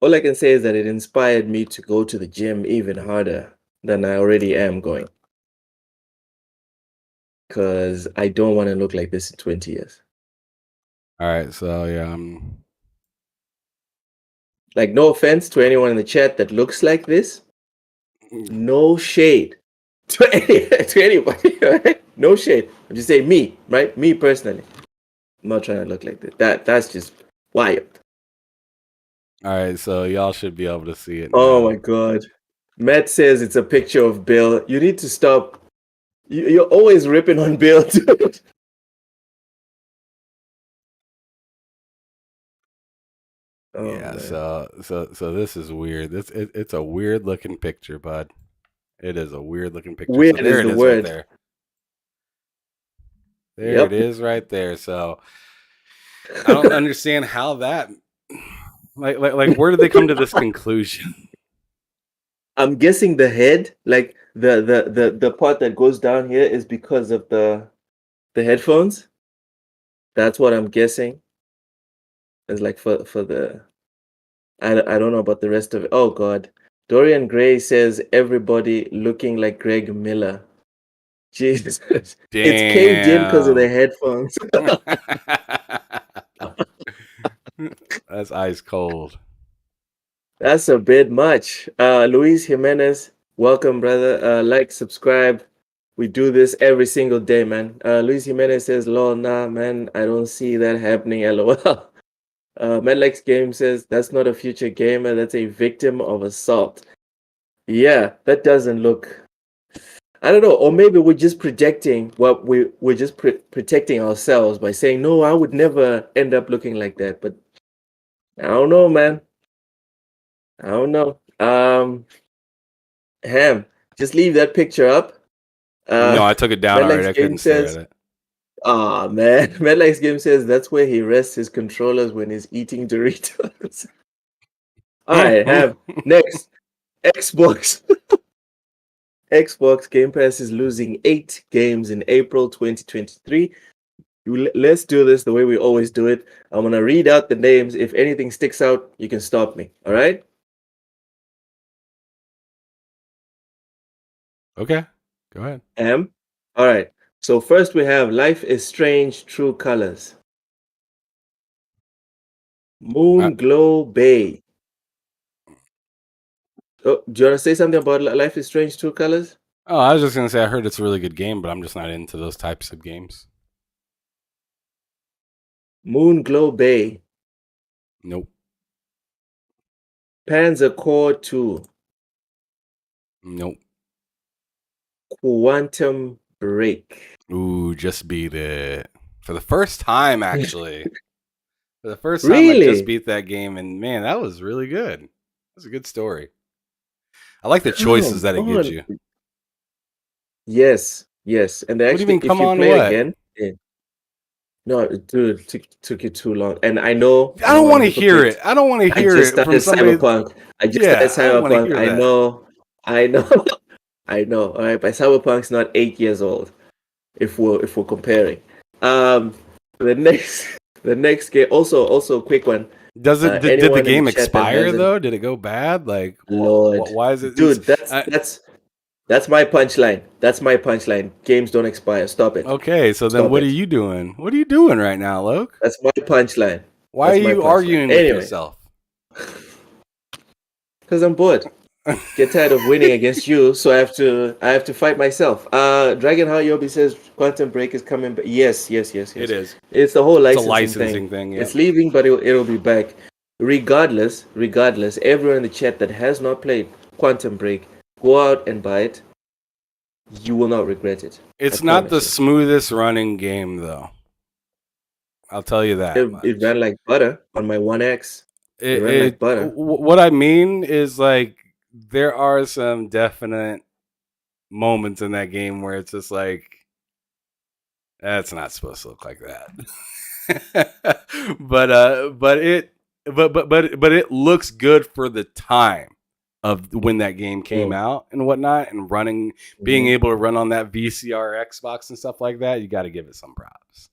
all I can say is that it inspired me to go to the gym even harder than I already am going. Because I don't want to look like this in 20 years. All right, so yeah, Like, no offense to anyone in the chat that looks like this. No shade to anybody, right? No shade. I'm just saying me, right? Me personally. I'm not trying to look like that. That's just wild. all right, so y'all should be able to see it Oh now. my God. Matt says it's a picture of Bill. You need to stop. You're always ripping on Bill, dude. Oh, Yeah, man. so this is weird. It's a weird looking picture, bud. It is a weird looking picture. So Weird there is it the is right word. there. There it Yep. is right there. So I don't understand how that like where did they come to this conclusion? I'm guessing the head, like the part that goes down here, is because of the headphones. That's what I'm guessing. It's like for the I don't know about the rest of it. Oh God. Dorian Gray says everybody looking like Greg Miller. Jesus. It's caved in because of the Damn. headphones. That's ice cold. That's a bit much. Luis Jimenez, welcome, brother. Like, subscribe. We do this every single day, man. Luis Jimenez says, lol, nah, man, I don't see that happening, lol. Medlex Game says, that's not a future gamer, that's a victim of assault. Yeah, that doesn't look. I don't know, or maybe we're just projecting what we're just protecting ourselves by saying, no, I would never end up looking like that. But I don't know, man. I don't know. Ham, just leave that picture up. No, I took it down already. Medlex I Game couldn't stare at says, it. ah, man. Medlex Game says that's where he rests his controllers when he's eating Doritos. All right, Ham. Next, Xbox. Xbox Game Pass is losing 8 games in April 2023. Let's do this the way we always do it. I'm going to read out the names. If anything sticks out, you can stop me. All right? Okay. Go ahead. All right. So first we have Life is Strange True Colors. Moonglow Bay. Oh, do you want to say something about Life is Strange True Colors? Oh, I was just gonna say I heard it's a really good game, but I'm just not into those types of games. Moonglow Bay. Nope. Panzer Core 2. Nope. Quantum Break. Ooh, just beat it. For the first time, actually. For the first time, I just Really? beat that game, and man, that was really good. It was a good story. I like the choices Come that it gives on. you. Yes, yes. And What do you actually, mean, if come you on, play what? again, no, dude, took you too long. And I know I I'm don't not one want of to the hear it. hypocrites. I don't want to I hear just it from started somebody. Cyberpunk. I just started Yeah, I don't want to Cyberpunk. hear I that. know, I know, I know. All right, but Cyberpunk's not 8 years old. If we're comparing, the next the next game, also a quick one. Does it? Did the Anyone in the game chat that expire hasn't, though? Did it go bad? Like, Lord, why is it? dude, that's Uh, that's that's my punchline. That's my punchline. Games don't expire. Stop it. okay, so then Stop what are it. you doing? What are you doing right now, Loke? That's my punchline. Why are That's my you punchline. arguing with Anyway, yourself? because I'm bored. Get tired of winning against you, so I have to fight myself. Dragon Heart Yobi says Quantum Break is coming back. Yes, yes, yes, It yes. is. It's the whole It's a licensing thing. licensing thing. It's Yep. leaving, but it'll be back. Regardless, everyone in the chat that has not played Quantum Break, go out and buy it. You will not regret it. I It's not promise the you. smoothest running game though. I'll tell you that It much. ran like butter on my One X. It ran like butter. What I mean is like there are some definite moments in that game where it's just like That's not supposed to look like that. But it looks good for the time of when that game came Mm, out and whatnot, and being mhm. able to run on that VCR Xbox and stuff like that. You got to give it some props.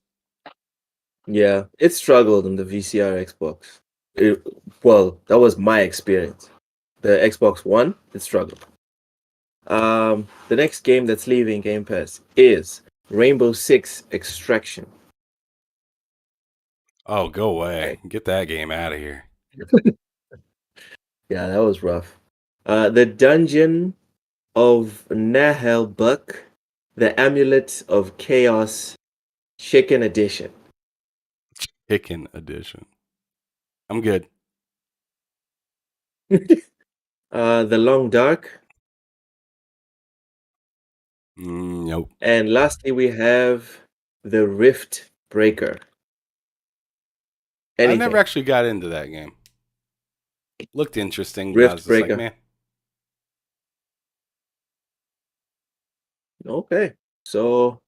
Yeah, it struggled on the VCR Xbox. It, well, that was my experience. The Xbox One, it struggled. The next game that's leaving Game Pass is Rainbow Six Extraction. Oh, go away! Right. Get that game out of here. Yeah, that was rough. The Dungeon of Nahel Buck, the Amulet of Chaos Chicken Edition. Chicken edition. I'm good. The Long Dark. Nope. And lastly, we have the Rift Breaker. I never Anything. actually got into that game. Looked interesting, but I was Rift just like, Breaker. man. Okay. So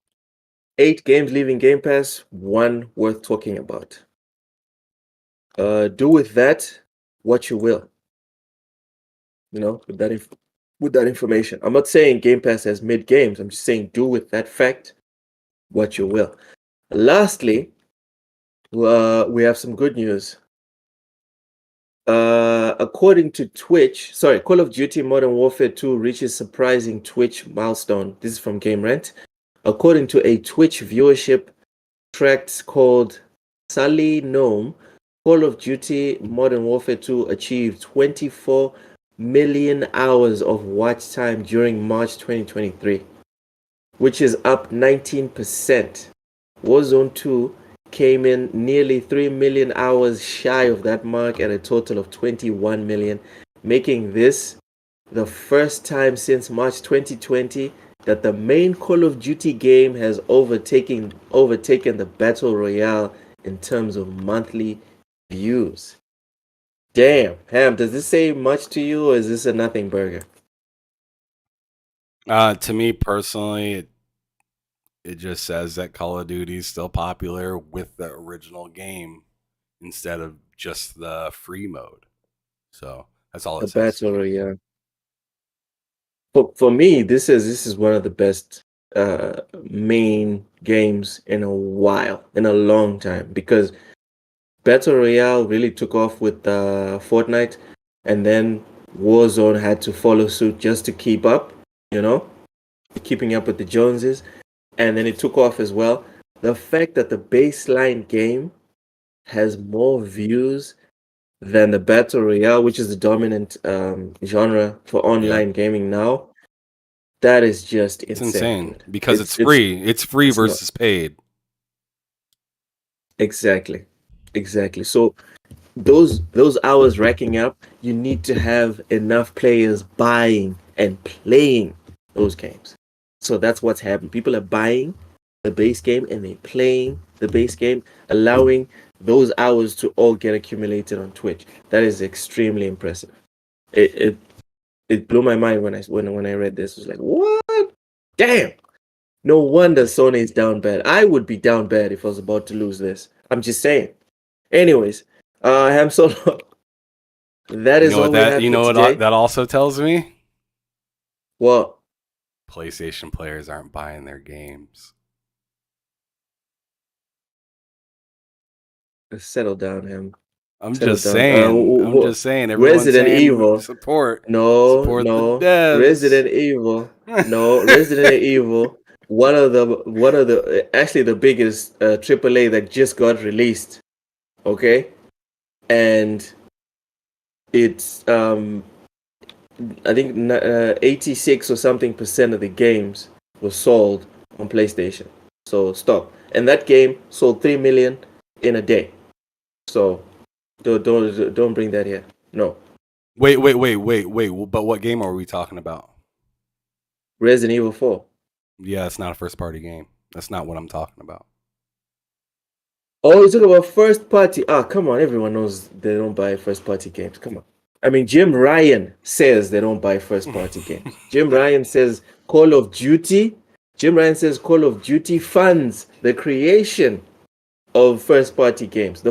8 games leaving Game Pass, one worth talking about. Do with that what you will. With that information. I'm not saying Game Pass has mid games. I'm just saying do with that fact what you will. Lastly, we have some good news. According to Twitch, Call of Duty Modern Warfare 2 reaches surprising Twitch milestone. This is from Game Rant. According to a Twitch viewership tract called Sully Gnome, Call of Duty Modern Warfare 2 achieved 24 million hours of watch time during March 2023, which is up 19%. Warzone 2 came in nearly 3 million hours shy of that mark at a total of 21 million, making this the first time since March 2020 that the main Call of Duty game has overtaken the Battle Royale in terms of monthly views. Damn, Ham, does this say much to you or is this a nothing burger? To me personally, it just says that Call of Duty is still popular with the original game instead of just the free mode. So that's all The it says to Battle me. Royale. For me, this is one of the best main games in a while, in a long time, because Battle Royale really took off with Fortnite, and then Warzone had to follow suit just to keep up, you know, keeping up with the Joneses, and then it took off as well. The fact that the baseline game has more views than the Battle Royale, which is the dominant genre for Yeah. online gaming now, that is just It's insane, insane dude. because it's free. It's free It's not versus paid. exactly, exactly. So those hours racking up, you need to have enough players buying and playing those games. So that's what's happening. People are buying the base game and they're playing the base game, allowing those hours to all get accumulated on Twitch. That is extremely impressive. It it blew my mind when I read this. I was like, what? Damn. No wonder Sony's down bad. I would be down bad if I was about to lose this. I'm just saying. Anyways, Ham Solo, that is all we have You for know what today. that also tells me? Well, PlayStation players aren't buying their games. settle down, Ham. I'm Settle just down. saying. I'm just saying. Everyone's Resident saying Evil. No, support the no. devs. Resident Evil. No, Resident Evil. One of the actually the biggest AAA that just got released. Okay, and it's I think 86 or something percent of the games were sold on PlayStation. So stop. And that game sold 3 million in a day. So don't bring that here. No. Wait. But what game are we talking about? Resident Evil 4. Yeah, it's not a first party game. That's not what I'm talking about. Oh, you talking about first party? Ah, come on. Everyone knows they don't buy first party games. Come on. I mean, Jim Ryan says they don't buy first party games. Jim Ryan says Call of Duty Jim Ryan says Call of Duty funds the creation of first-party games.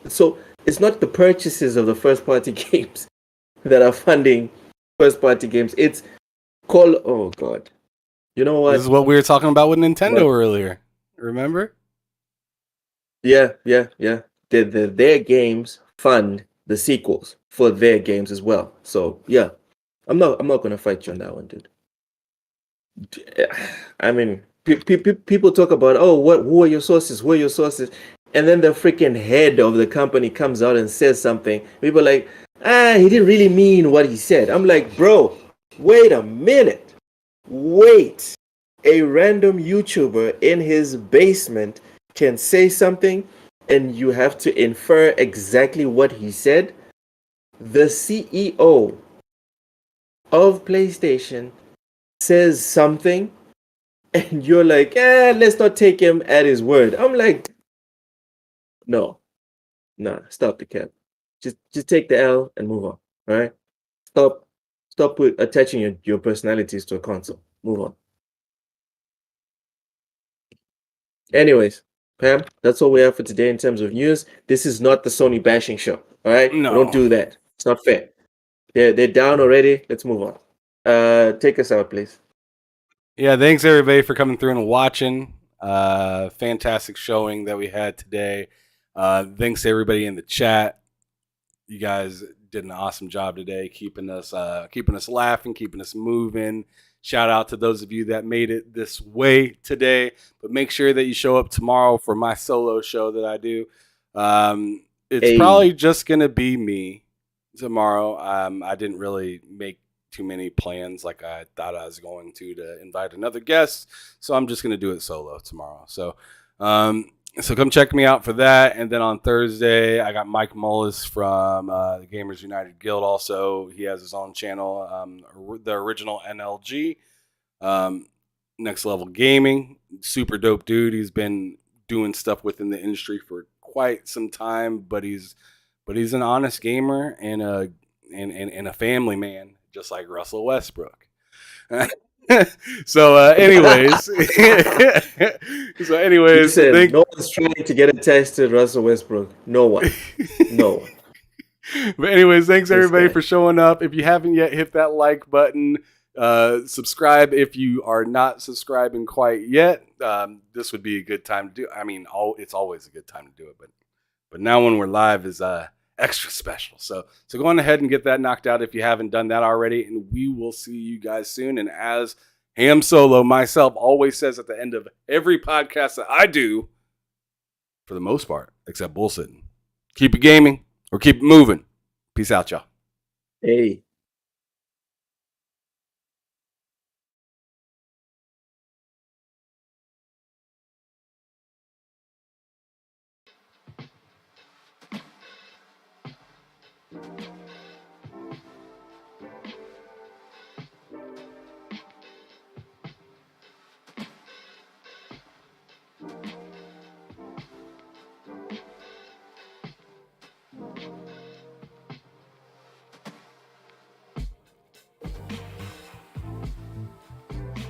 So it's not the purchases of the first-party games that are funding first-party games. It's oh God. You know This what? is what we were talking about with Nintendo What? earlier. Remember? Yeah. Their games fund the sequels for their games as well. So yeah, I'm not gonna fight you on that one, dude. I mean, people talk about, oh, who are your sources? Who are your sources? And then the freaking head of the company comes out and says something. People are like, he didn't really mean what he said. I'm like, bro, wait a minute. Wait. A random YouTuber in his basement can say something and you have to infer exactly what he said. The CEO of PlayStation says something and you're like, let's not take him at his word. I'm like, no, nah, stop the cap. Just take the L and move on. All right? Stop attaching your personalities to a console. Move on. Anyways, Pam, that's all we have for today in terms of news. This is not the Sony bashing show. All right? We don't No. do that. It's not fair. They're down already. Let's move on. Take us out, please. Yeah, thanks everybody for coming through and watching. Fantastic showing that we had today. Thanks to everybody in the chat. You guys did an awesome job today, keeping us laughing, keeping us moving. Shout out to those of you that made it this way today. But make sure that you show up tomorrow for my solo show that I do. It's probably just gonna be me tomorrow. I didn't really make too many plans like I thought I was going to invite another guest. So I'm just going to do it solo tomorrow. So come check me out for that. And then on Thursday, I got Mike Mullis from the Gamers United Guild. Also, he has his own channel, the original NLG, Next Level Gaming. Super dope dude. He's been doing stuff within the industry for quite some time, but he's an honest gamer and a family man, just like Russell Westbrook. Anyways, Listen, no one's trying to get attached to Russell Westbrook. No one. But anyways, thanks everybody for showing up. If you haven't yet, hit that like button. Subscribe if you are not subscribing quite yet. This would be a good time to do. I mean, it's always a good time to do it, but now when we're live is extra special. So go on ahead and get that knocked out if you haven't done that already, and we will see you guys soon. And as Ham Solo myself always says at the end of every podcast that I do, for the most part, except bullshitting, keep it gaming or keep it moving. Peace out, y'all. Hey.